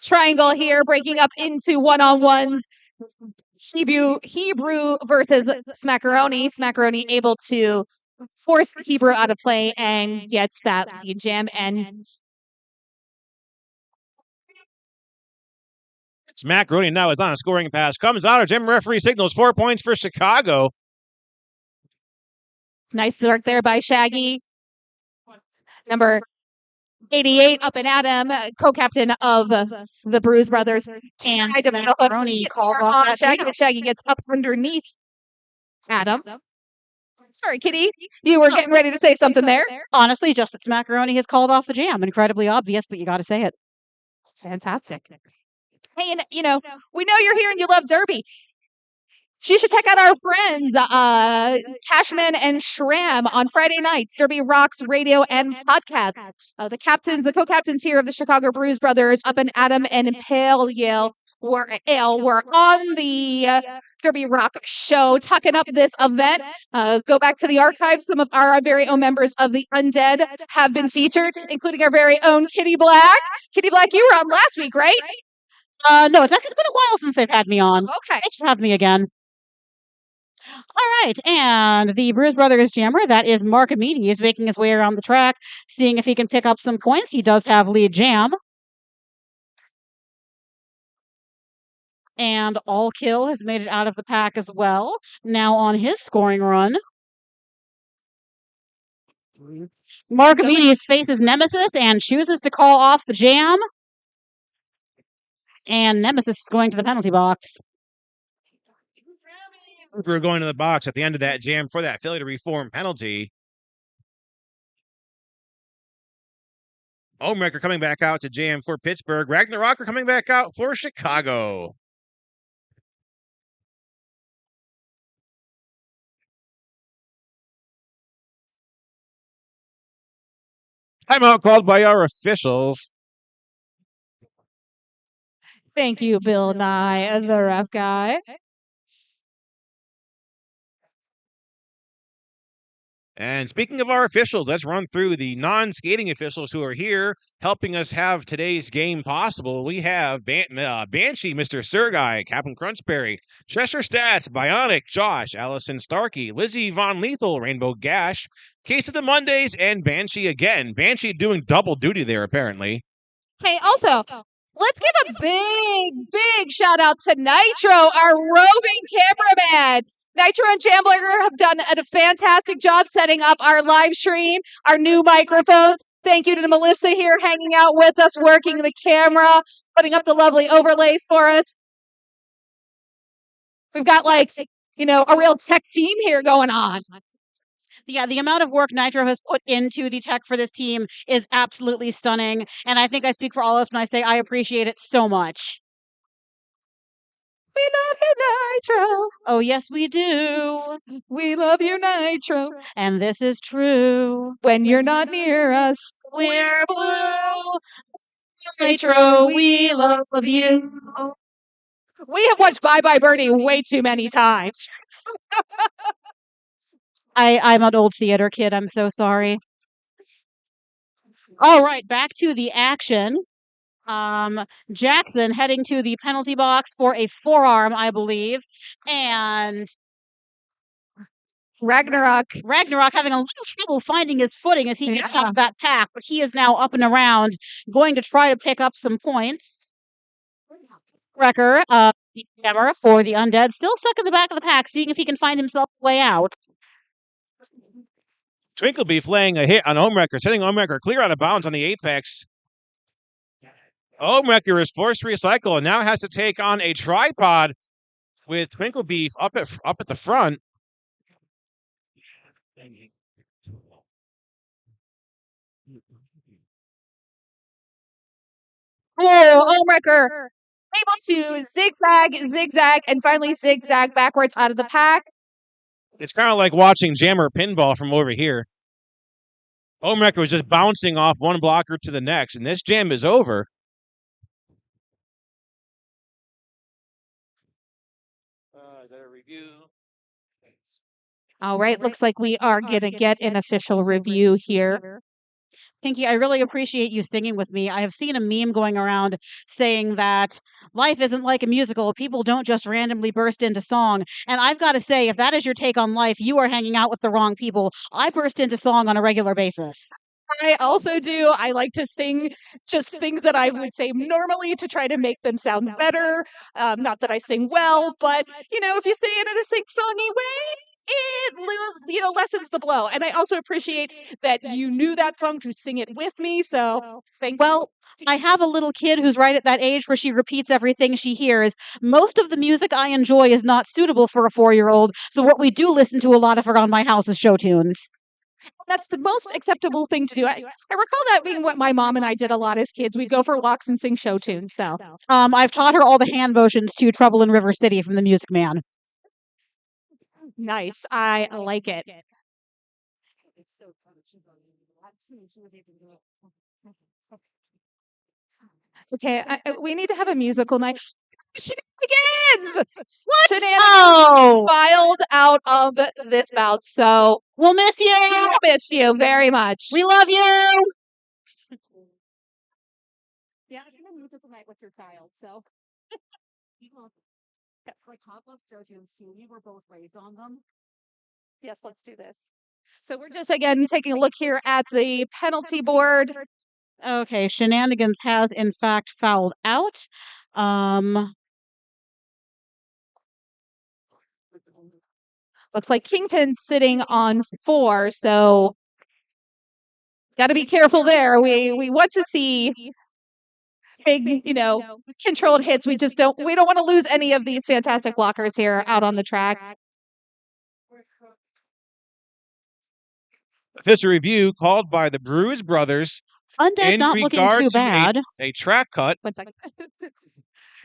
triangle here breaking up into one-on-one. Hebrew versus Smackaroni. Smackaroni able to force Hebrew out of play and gets that lead jam. And Smackaroni now is on a scoring pass. Comes out of jam referee signals 4 points for Chicago. nice work there by Shaggy. Number 88 up and Adam, co-captain of the Bruise brothers. And Tried to Smackaroni calls off that Shaggy, jam. but Shaggy gets up underneath Adam. Sorry, Kitty. You were getting ready to say something there. Honestly, just that Smackaroni has called off the jam. Incredibly obvious, but you got to say it. Fantastic. Hey, and we know you're here and you love Derby. You should check out our friends, Cashman and Shram, on Friday nights. Derby Rocks Radio and Podcast. The co-captains here of the Chicago Bruise brothers, Up and Adam and Pale Yale, were on the Derby Rock show, tucking up this event. Go back to the archives. Some of our very own members of the Undead have been featured, including our very own Kitty Black. Kitty Black, you were on last week, right? No, it's actually been a while since they've had me on. Okay. They should have me again. All right, and the Bruise Brothers jammer, that is Mark Amidi, is making his way around the track, seeing if he can pick up some points. He does have lead jam. And All Kill has made it out of the pack as well, now on his scoring run. Mark Amidi faces Nemesis and chooses to call off the jam. And Nemesis is going to the penalty box. We're going to the box at the end of that jam for that failure to reform penalty. Omrecker coming back out to jam for Pittsburgh. Ragnarok coming back out for Chicago. Timeout called by our officials. Thank you, Bill Nye, the ref guy. And speaking of our officials, let's run through the non-skating officials who are here helping us have today's game possible. We have Banshee, Mr. Sergei, Captain Crunchberry, Cheshire Stats, Bionic, Josh, Allison Starkey, Lizzie Von Lethal, Rainbow Gash, Case of the Mondays, and Banshee again. Banshee doing double duty there, apparently. Hey, also, let's give a big shout out to Nitro, our roving cameraman. Nitro and Jambler have done a fantastic job setting up our live stream, our new microphones. Thank you to Melissa here hanging out with us, working the camera, putting up the lovely overlays for us. We've got a real tech team here going on. Yeah, the amount of work Nitro has put into the tech for this team is absolutely stunning. And I think I speak for all of us when I say I appreciate it so much. We love you, Nitro. Oh, yes, we do. We love you, Nitro. And this is true. When you're not near us, we're blue. Nitro, we love you. We have watched Bye Bye Birdie way too many times. I'm an old theater kid. I'm so sorry. All right, back to the action. Jackson heading to the penalty box for a forearm, I believe. And Ragnarok having a little trouble finding his footing as he gets out of that pack, but he is now up and around, going to try to pick up some points. Wrecker, the hammer for the Undead, still stuck in the back of the pack, seeing if he can find himself a way out. Twinklebeef laying a hit on Omrecker, sending Omrecker clear out of bounds on the apex. Omrecker is forced to recycle and now has to take on a tripod with Twinklebeef up at the front. Oh, Omrecker able to zigzag, and finally zigzag backwards out of the pack. It's kind of like watching Jammer pinball from over here. Omrecker was just bouncing off one blocker to the next, and this jam is over. Is that a review? All right, looks like we are going to get an official review here. Pinky, I really appreciate you singing with me. I have seen a meme going around saying that life isn't like a musical. People don't just randomly burst into song. And I've got to say, if that is your take on life, you are hanging out with the wrong people. I burst into song on a regular basis. I also do. I like to sing just things that I would say normally to try to make them sound better. Not that I sing well, but if you say it in a sing-songy way, it lessens the blow. And I also appreciate that you knew that song to sing it with me. So thank you. Well, I have a little kid who's right at that age where she repeats everything she hears. Most of the music I enjoy is not suitable for a 4-year-old. So what we do listen to a lot of around my house is show tunes. That's the most acceptable thing to do. I recall that being what my mom and I did a lot as kids. We'd go for walks and sing show tunes. So I've taught her all the hand motions to Trouble in River City from the Music Man. Nice. I like it. Okay, we need to have a musical night. Shenanigans! What? Shenanigans filed out of this bout, so we'll miss you. We'll miss you very much. We love you. Yeah, I'm gonna musical night with your child, so. Yes, my top love shows you we were both raised on them. Yes, let's do this. So we're just again taking a look here at the penalty board. Okay, Shenanigans has in fact fouled out. Looks like Kingpin's sitting on 4, so got to be careful there. We want to see big, controlled hits. We don't want to lose any of these fantastic blockers here out on the track. Official review called by the Bruise brothers. Undead not looking too bad. A track cut. 1 second.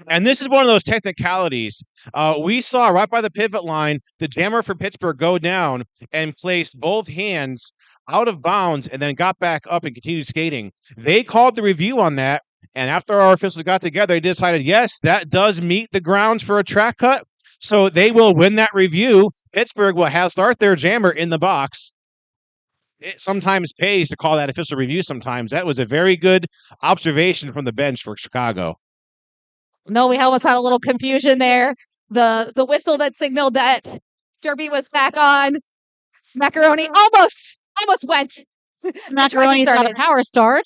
And this is one of those technicalities. We saw right by the pivot line the jammer for Pittsburgh go down and placed both hands out of bounds and then got back up and continued skating. They called the review on that. And after our officials got together, they decided, yes, that does meet the grounds for a track cut. So they will win that review. Pittsburgh will start their jammer in the box. It sometimes pays to call that official review sometimes. That was a very good observation from the bench for Chicago. No, we almost had a little confusion there. The whistle that signaled that Derby was back on. Smackaroni almost went. Smackaroni's got a power start.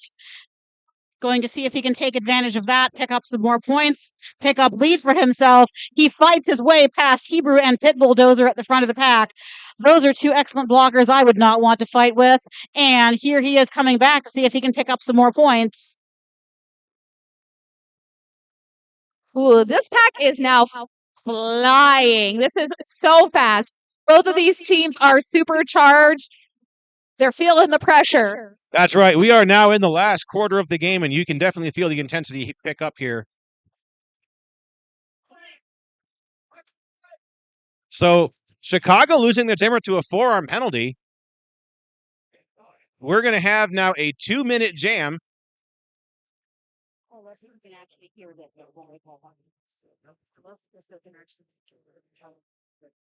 Going to see if he can take advantage of that, pick up some more points, pick up lead for himself. He fights his way past Hebrew and Pit Bulldozer at the front of the pack. Those are two excellent blockers I would not want to fight with. And here he is coming back to see if he can pick up some more points. Ooh, this pack is now flying. This is so fast. Both of these teams are supercharged. They're feeling the pressure. That's right. We are now in the last quarter of the game, and you can definitely feel the intensity pick up here. So Chicago losing their jammer to a forearm penalty. We're going to have now a 2-minute jam.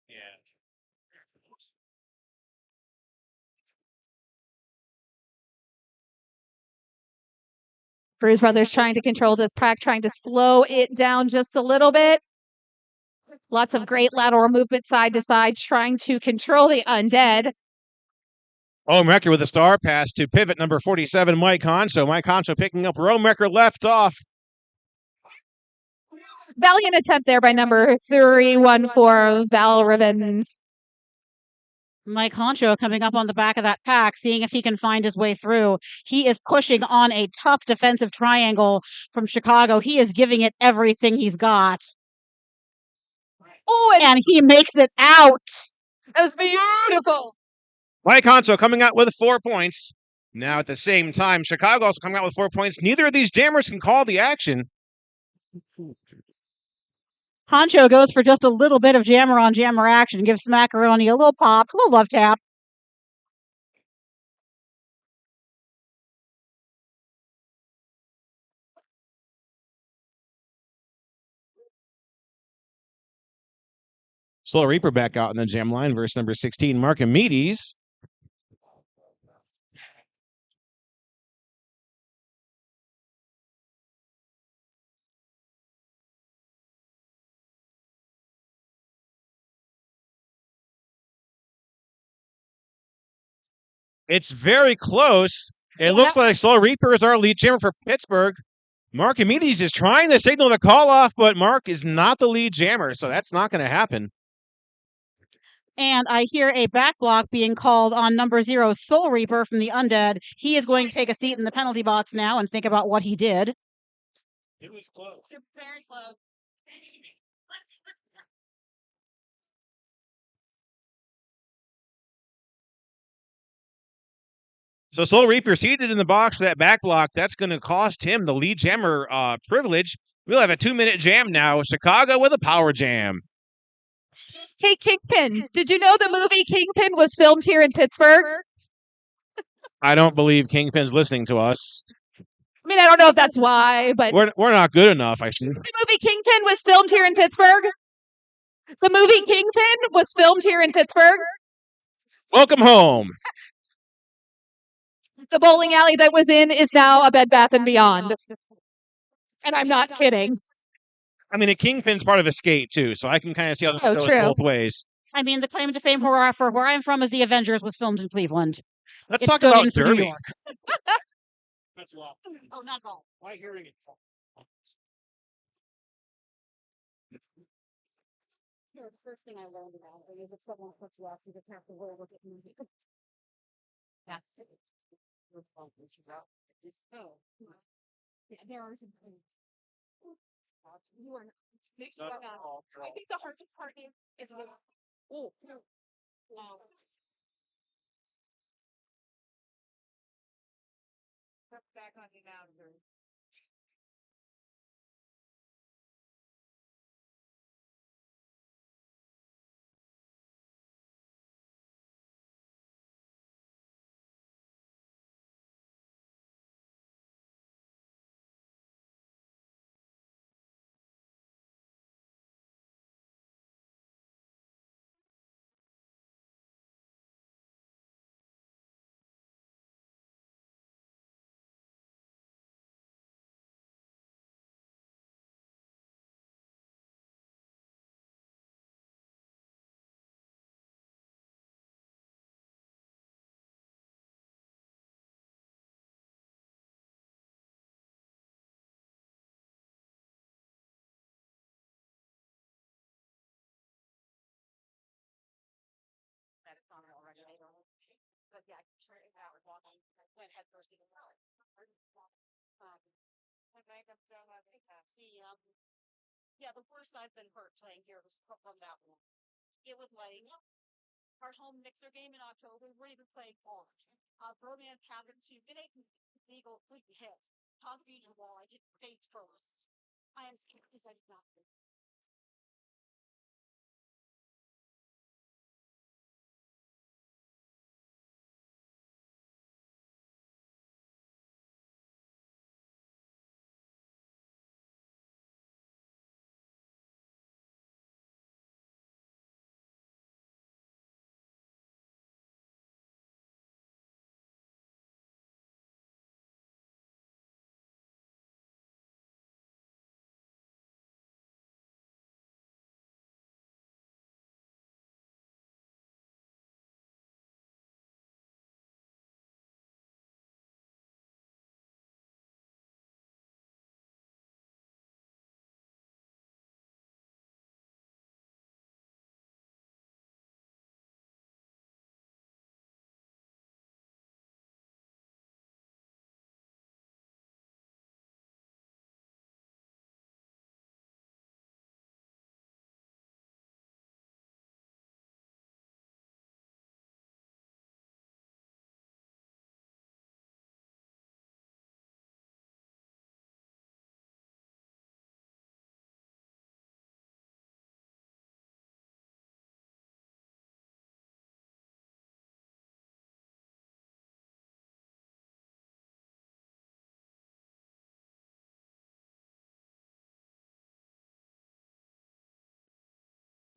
Yeah. Bruise brothers trying to control this pack, trying to slow it down just a little bit. Lots of great lateral movement side to side, trying to control the Undead. Omrecker with a star pass to pivot number 47, Mike Honcho. Mike Honcho picking up where Omrecker left off. Valiant attempt there by number 314, Val Riven. Mike Honcho coming up on the back of that pack, seeing if he can find his way through. He is pushing on a tough defensive triangle from Chicago. He is giving it everything he's got. Oh, and he makes it out. That was beautiful. Mike Honcho coming out with 4 points. Now, at the same time, Chicago also coming out with 4 points. Neither of these jammers can call the action. Honcho goes for just a little bit of jammer on jammer action. Gives Smackaroni a little pop, a little love tap. Slow Reaper back out in the jam line, verse number 16, Markimedes. It's very close. It looks like Slow Reaper is our lead jammer for Pittsburgh. Markimedes is trying to signal the call off, but Mark is not the lead jammer, so that's not going to happen. And I hear a back block being called on number 0, Soul Reaper from the Undead. He is going to take a seat in the penalty box now and think about what he did. It was close. You're very close. So Soul Reaper seated in the box for that back block. That's going to cost him the lead jammer privilege. We'll have a 2-minute jam now. Chicago with a power jam. Hey, Kingpin, did you know the movie Kingpin was filmed here in Pittsburgh? I don't believe Kingpin's listening to us. I mean, I don't know if that's why, but We're not good enough, I see. the movie Kingpin was filmed here in Pittsburgh. The movie Kingpin was filmed here in Pittsburgh. Welcome home. The bowling alley that was in is now a Bed Bath & Beyond. And I'm not kidding. I mean, a Kingpin's part of a skate, too, so I can kind of see how this goes true. both ways. I mean, the claim to fame for where I'm from is The Avengers was filmed in Cleveland. Let's It talk stood about in for New Derby. York. That's wrong. Oh, not at all. My hearing is The first thing I learned about it is if someone puts you off, you just have to roll with it. That's it. Oh, yeah, there are some things. You are not. I think the hardest part is when. Oh, no. back on you now. But yeah, turn it out walking, went head first into the water. Yeah, the worst I've been hurt playing here was from that one. It was like our home mixer game in October. We're even playing orange. Bromance happened to get a legal completely hit. Confusion wall. I hit face first. I am scared because I did not.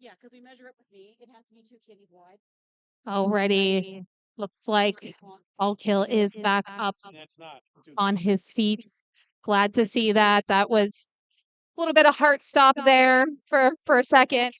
Yeah, because we measure it with me. It has to be 2 kidneys wide. Already looks like All Kill is back up That's not on his feet. Glad to see that. That was a little bit of heart stop there for a second.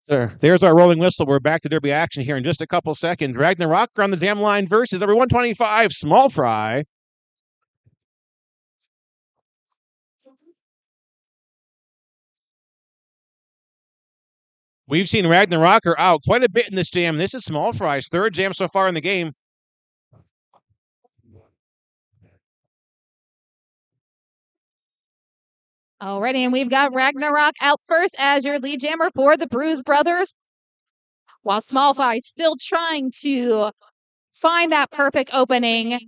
Sure. There's our rolling whistle. We're back to derby action here in just a couple seconds. Ragnarok on the damn line versus number 125, Small Fry. We've seen Ragnarocker out quite a bit in this jam. This is Small Fry's third jam so far in the game. Alrighty, and we've got Ragnarok out first as your lead jammer for the Bruise brothers. While Small Fry still trying to find that perfect opening.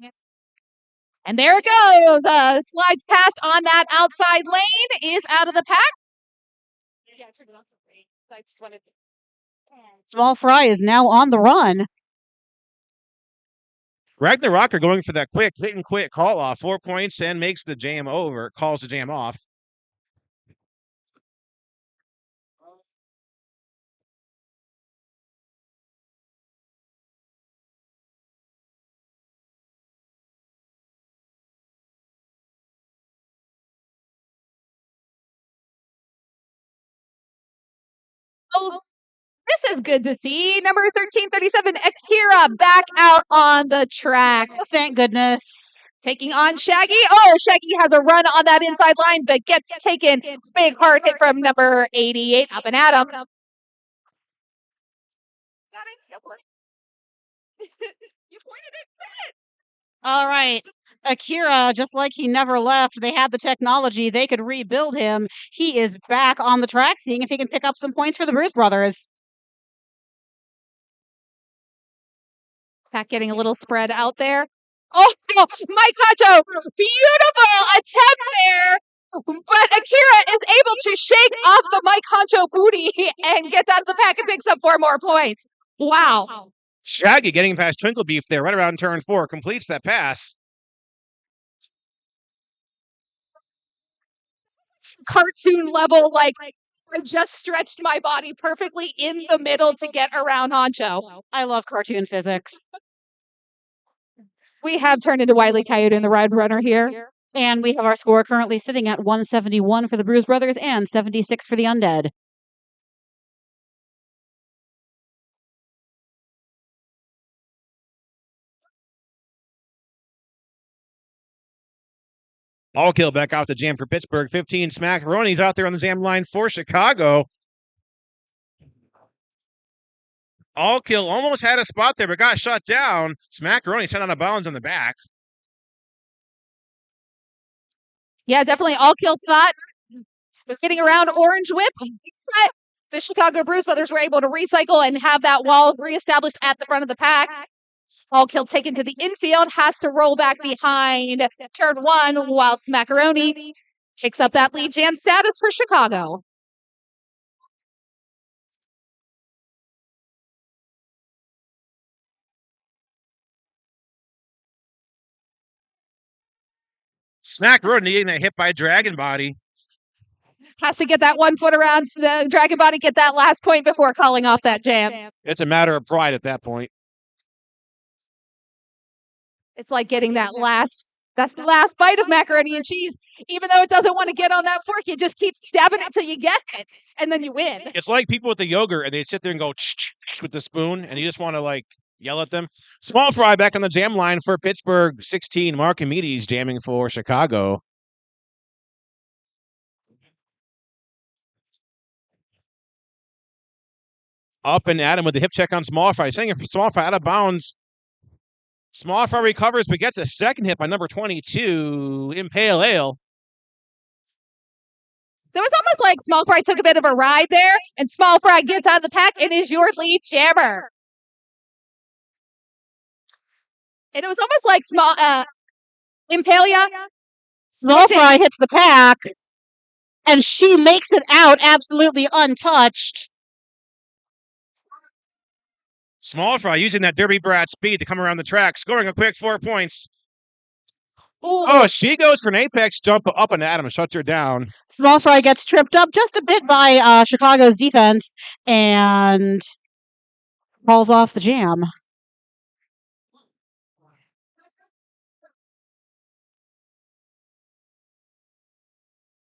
And there it goes. Slides past on that outside lane, is out of the pack. Yeah, turn it off. I just wanted Small Fry is now on the run. Ragnarocker going for that quick hit and quit call off, 4 points, and makes the jam over, calls the jam off. Oh, this is good to see. Number 1337, Akira, back out on the track. Oh, thank goodness. Taking on Shaggy. Oh, Shaggy has a run on that inside line, but gets taken. Big hard hit from number 88, Up and Adam. Got it? Go for it. You pointed it. All right. Akira, just like he never left, they had the technology. They could rebuild him. He is back on the track, seeing if he can pick up some points for the Bruise brothers. Pack getting a little spread out there. Oh, Mike Hacho, beautiful attempt there. But Akira is able to shake off the Mike Honcho booty and gets out of the pack and picks up 4 more points. Wow. Shaggy getting past Twinkle Beef there, right around turn 4, completes that pass. Cartoon level, like, I just stretched my body perfectly in the middle to get around Honcho. I love cartoon physics. We have turned into Wile E. Coyote and the Red Runner here. And we have our score currently sitting at 171 for the Bruise brothers and 76 for the Undead. All Kill back out the jam for Pittsburgh. 15 Smackaronis out there on the jam line for Chicago. All Kill almost had a spot there, but got shut down. Smackaroni sent out of bounds on the back. Yeah, definitely. All Kill thought was getting around Orange Whip. But the Chicago Bruise brothers were able to recycle and have that wall reestablished at the front of the pack. All Kill taken to the infield, has to roll back behind turn 1 while Smackaroni takes up that lead jam status for Chicago. Smackaroni getting that hit by Dragon Body. Has to get that 1 foot around the Dragon Body, get that last point before calling off that jam. It's a matter of pride at that point. It's like getting that's the last bite of macaroni and cheese. Even though it doesn't want to get on that fork, you just keep stabbing it till you get it, and then you win. It's like people with the yogurt, and they sit there and go with the spoon, and you just want to, like, yell at them. Small Fry back on the jam line for Pittsburgh. 16, Markimedes jamming for Chicago. Up and Adam with the hip check on Small Fry. Sending it for Small Fry out of bounds. Small Fry recovers, but gets a second hit by number 22, Impale Ale. It was almost like Small Fry took a bit of a ride there, and Small Fry gets out of the pack and is your lead jammer. And it was almost like Impalia. Small Fry hits the pack, and she makes it out absolutely untouched. Small Fry using that Derby Brat speed to come around the track, scoring a quick 4 points. Oh, she goes for an apex jump up, and Adam shuts her down. Small Fry gets tripped up just a bit by Chicago's defense and falls off the jam.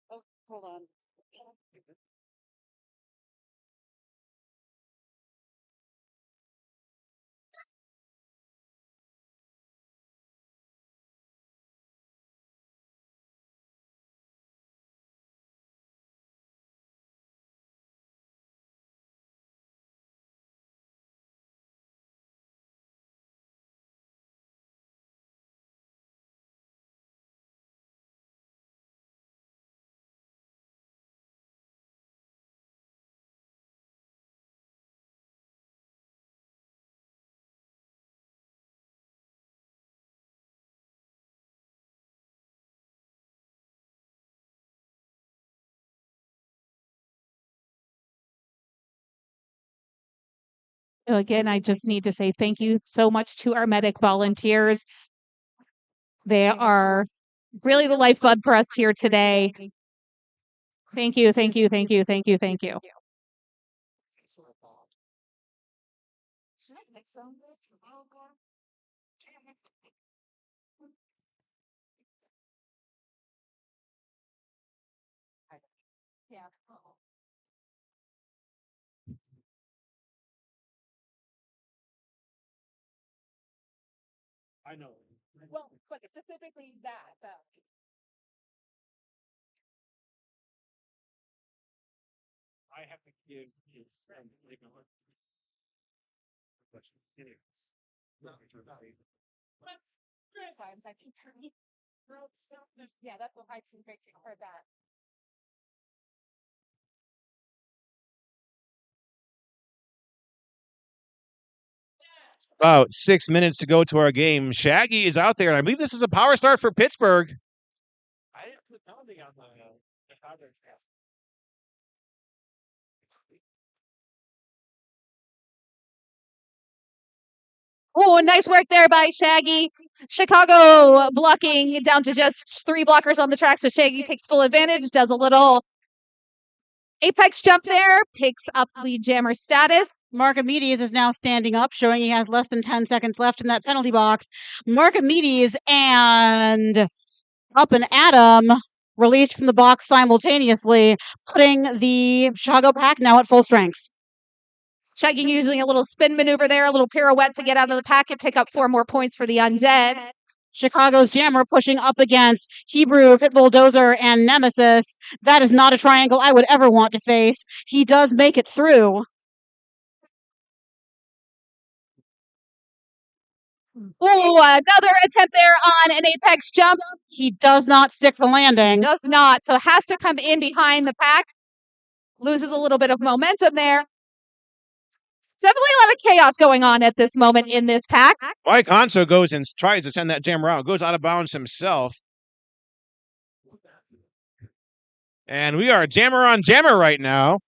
Oh, hold on. Again, I just need to say thank you so much to our medic volunteers. They are really the lifeblood for us here today. Thank you, thank you, thank you, thank you, thank you. Yeah. I know. Well, but specifically that. I have to give you Times I can turn. Yeah, that's what I can for that. About 6 minutes to go to our game. Shaggy is out there, and I believe this is a power start for Pittsburgh. I didn't put penalty on the powder test. Oh, nice work there by Shaggy. Chicago blocking down to just 3 blockers on the track, so Shaggy takes full advantage, does a little apex jump there, picks up lead jammer status. Marcomedes is now standing up, showing he has less than 10 seconds left in that penalty box. Marcomedes and Up and Adam released from the box simultaneously, putting the Chicago pack now at full strength. Shaggy using a little spin maneuver there, a little pirouette to get out of the pack and pick up 4 more points for the Undead. Chicago's Jammer pushing up against Hebrew, Pit Bulldozer, and Nemesis. That is not a triangle I would ever want to face. He does make it through. Oh, another attempt there on an apex jump. He does not stick the landing. Does not, so has to come in behind the pack. Loses a little bit of momentum there. Definitely a lot of chaos going on at this moment in this pack. Mike Hanso goes and tries to send that jammer out, goes out of bounds himself. And we are jammer on jammer right now.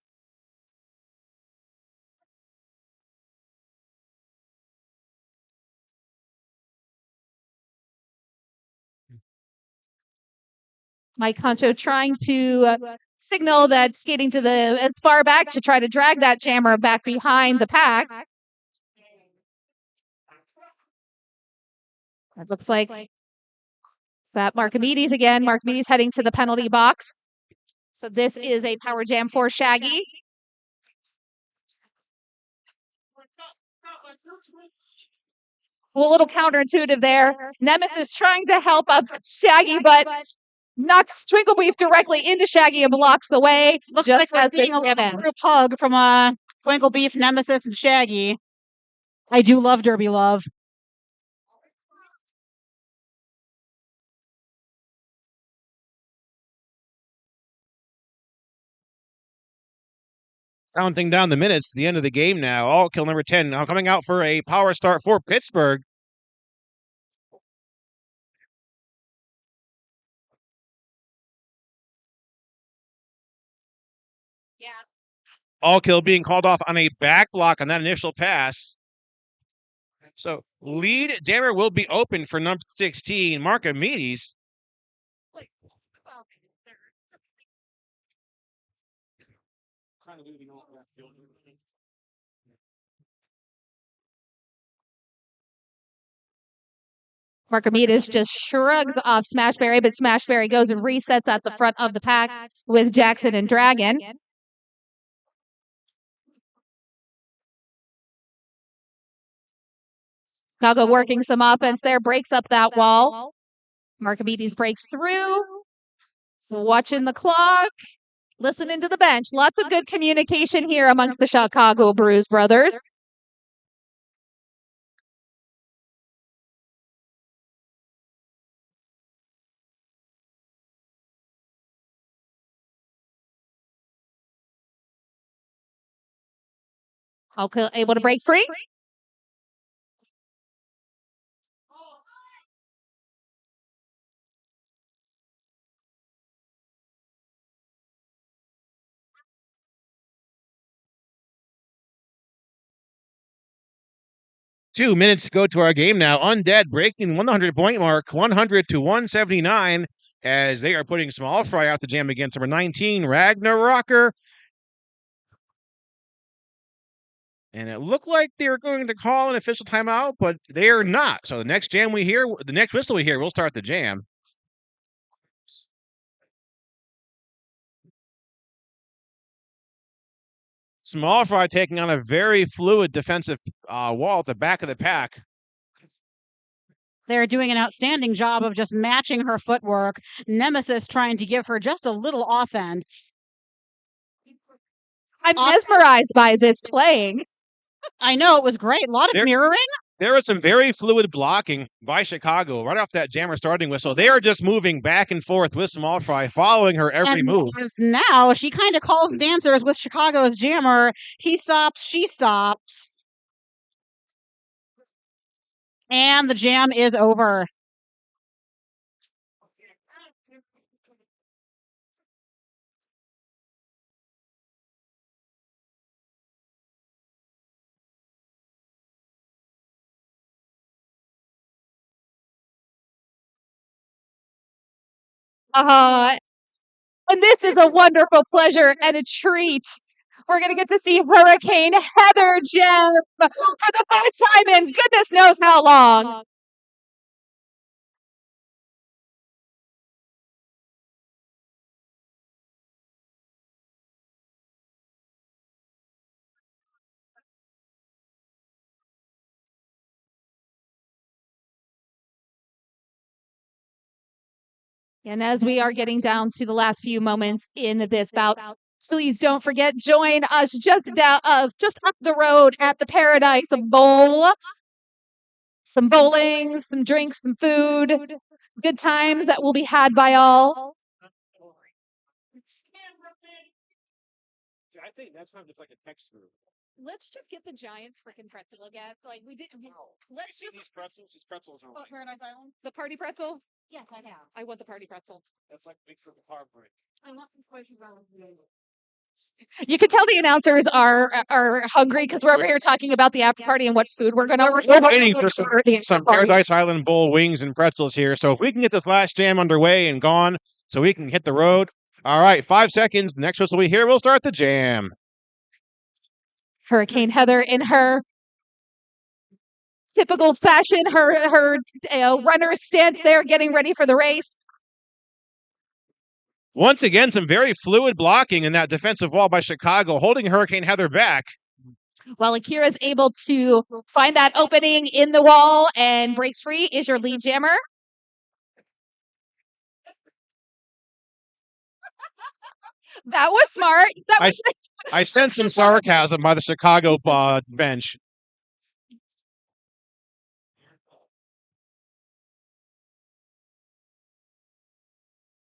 Mike Honcho trying to signal that skating to the as far back to try to drag that jammer back behind the pack. That looks like it's that Marcomedes again. Marcomedes heading to the penalty box. So this is a power jam for Shaggy. Well, a little counterintuitive there. Nemesis trying to help up Shaggy, but knocks Twinkle Beef directly into Shaggy and blocks the way. Looks just like as we're seeing a little group hug from Twinkle Beef, Nemesis, and Shaggy. I do love Derby Love. Counting down the minutes to the end of the game now. All kill number 10 now coming out for a power start for Pittsburgh. All kill being called off on a back block on that initial pass. So lead jammer will be open for number 16, Marcomedes. Marcomedes just shrugs off Smashberry, but Smashberry goes and resets at the front of the pack with Jackson and Dragon. Chicago working some offense there, breaks up that wall. Marcomedes breaks through. So watching the clock, listening to the bench. Lots of good communication here amongst the Chicago Bruise brothers. Okay, able to break free. Two minutes to go to our game now. Undead breaking the 100-point mark, 100 to 179, as they are putting Small Fry out the jam against number 19, Ragnarocker. And it looked like they were going to call an official timeout, but they are not. So the next whistle we hear, we'll start the jam. Small Fry taking on a very fluid defensive wall at the back of the pack. They're doing an outstanding job of just matching her footwork. Nemesis trying to give her just a little offense. I'm mesmerized by this playing. I know, it was great. A lot of mirroring. There was some very fluid blocking by Chicago right off that jammer starting whistle. They are just moving back and forth with Small Fry, following her every move. Now she kind of calls dancers with Chicago's jammer. He stops, she stops. And the jam is over. And this is a wonderful pleasure and a treat. We're going to get to see Hurricane Heather Gem for the first time in goodness knows how long. And as we are getting down to the last few moments in this bout, please don't forget, join us just up the road at the Paradise Bowl. Some bowling, some drinks, some food, good times that will be had by all. I think that's not just like a text group. Let's just get the giant freaking pretzel again. Like we didn't. Let's just these pretzels are like Paradise Island. The party pretzel. Yes, I have. I want the party pretzel. that's like big for the car break. I want some spicy ramen. You can tell the announcers are hungry because we're over here talking about the after party and what food we're gonna. We're waiting for some Paradise Island Bowl wings and pretzels here. So if we can get this last jam underway and gone, so we can hit the road. All right, 5 seconds. The next whistle we hear, we'll start the jam. Hurricane Heather in her typical fashion, her runner stance there, getting ready for the race. Once again, some very fluid blocking in that defensive wall by Chicago, holding Hurricane Heather back. While Akira is able to find that opening in the wall and breaks free, is your lead jammer. That was smart. I sense some sarcasm by the Chicago bench.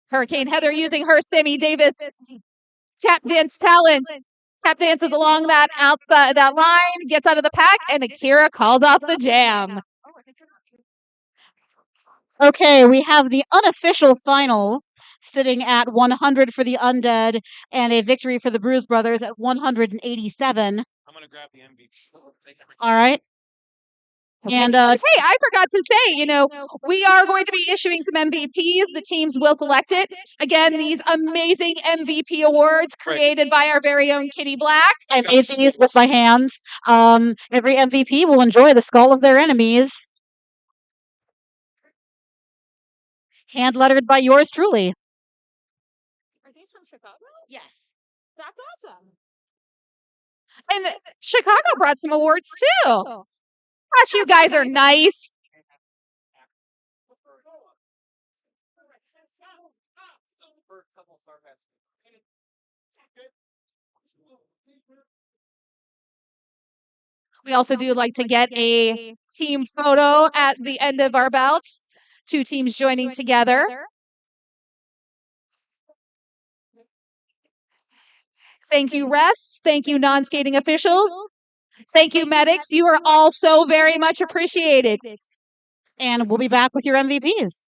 Hurricane Heather using her Sammy Davis tap dance talents. Tap dances along that outside that line, gets out of the pack, and Akira called off the jam. Okay, we have the unofficial final. sitting at 100 for the Undead, and a victory for the Bruise brothers at 187. I'm going to grab the MVP. All right. And hey, I forgot to say, we are going to be issuing some MVPs. The teams will select it. Again, these amazing MVP awards created by our very own Kitty Black. I made these with my hands. Every MVP will enjoy the skull of their enemies. Hand lettered by yours truly. Are these from Chicago? Yes. That's awesome. And Chicago brought some awards too. Gosh, you guys are nice. We also do like to get a team photo at the end of our bout. Two teams joining together. Thank you, refs. Thank you, non-skating officials. Thank you, medics. You are all so very much appreciated. And we'll be back with your MVPs.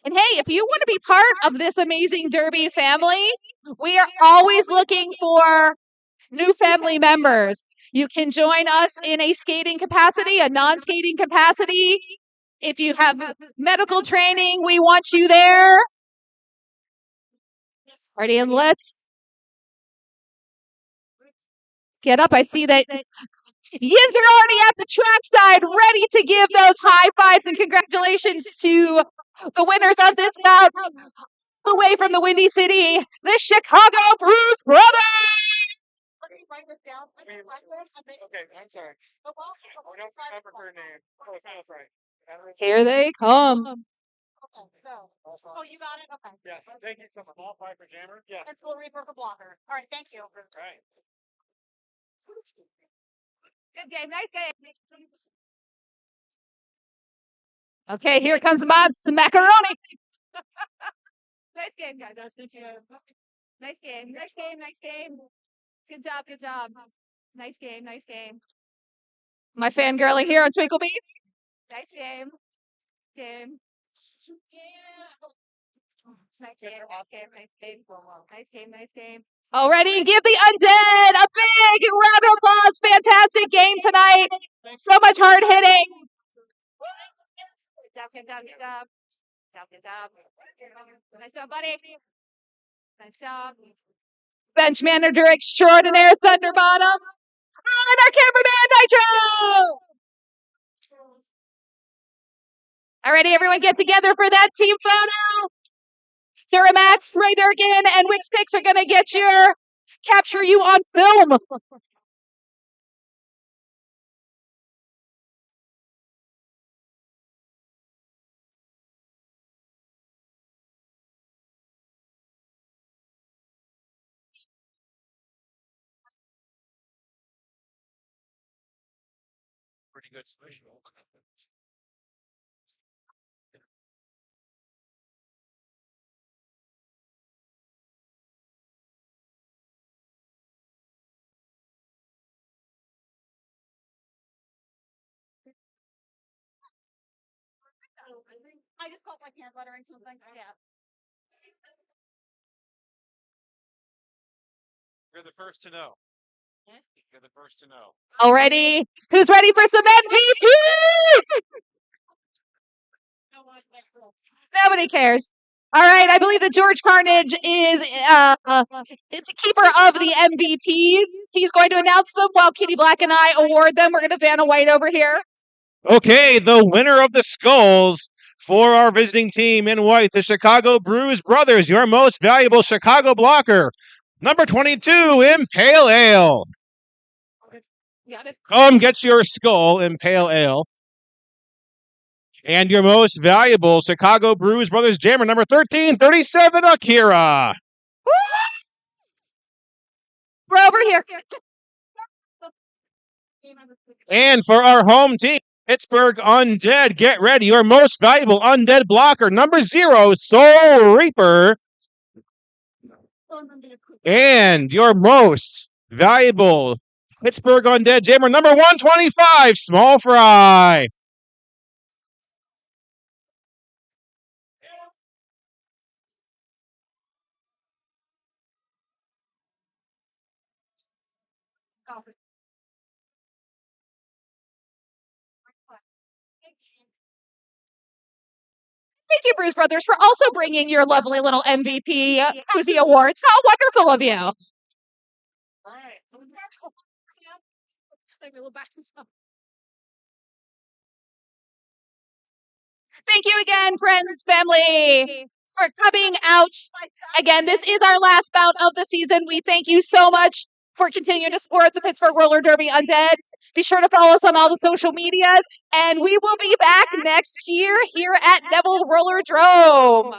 And hey, if you want to be part of this amazing Derby family, we are always looking for new family members. You can join us in a skating capacity, a non-skating capacity. If you have medical training, we want you there. Ready, and let's get up. I see that Yins are already at the trackside, ready to give those high fives and congratulations to the winners of this bout. Away from the Windy City, the Chicago Bruise brothers. Okay, I'm sorry. Oh, don't remember her name. Oh, it's not right. Here they come. Oh, you got it? Okay. Yes, thank you. Some small piper jammer. Yeah. And full reaper for blocker. All right, thank you. Right. Good game. Nice game. Okay, here comes Bob's macaroni. Nice game, guys. Nice game. Nice game. Nice game. Good job. Good job. Nice game. Nice game. My fangirling here on Twinkle Bee. Nice game. Game. Nice game. Nice game. Nice game. Nice game. Nice game. Already, give the Undead a big round of applause. Fantastic game tonight. So much hard hitting. Good job. Good job. Good job. Good job. Nice job, buddy. Nice job. Bench manager extraordinaire, Thunderbottom. And our cameraman, Nitro. Alrighty, everyone get together for that team photo. Duramax, Ray Durkin, and Wix Picks are going to capture you on film. Pretty good special. I just felt like hand lettering something. Yeah. You're the first to know. You're the first to know. Already, who's ready for some MVPs? Nobody cares. All right, I believe that George Carnage is the keeper of the MVPs. He's going to announce them while Kitty Black and I award them. We're going to Vanna White over here. Okay, the winner of the skulls for our visiting team in white, the Chicago Bruise brothers, your most valuable Chicago blocker, number 22, Impale Ale. Come get your skull, Impale Ale. And your most valuable Chicago Bruise brothers jammer, number 1337, Akira. We're over here. And for our home team, Pittsburgh Undead, get ready. Your most valuable Undead blocker, number 0, Soul Reaper. And your most valuable Pittsburgh Undead jammer, number 125, Small Fry. Thank you, Bruise Brothers, for also bringing your lovely little MVP Cozy Awards. How wonderful of you. All right. Thank you again, friends, family, for coming out. Again, this is our last bout of the season. We thank you so much for continuing to support the Pittsburgh Roller Derby Undead. Be sure to follow us on all the social medias, and we will be back next year here at Neville Roller Drome.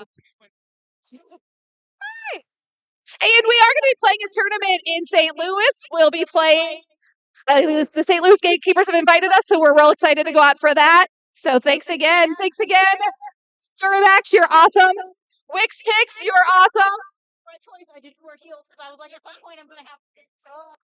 And we are going to be playing a tournament in St. Louis. We'll be playing. The St. Louis Gatekeepers have invited us, so we're real excited to go out for that. So thanks again. Thanks again. Duramax, you're awesome. Wix Picks, you're awesome. I didn't wear heels because I was like, at some point I'm going to have to.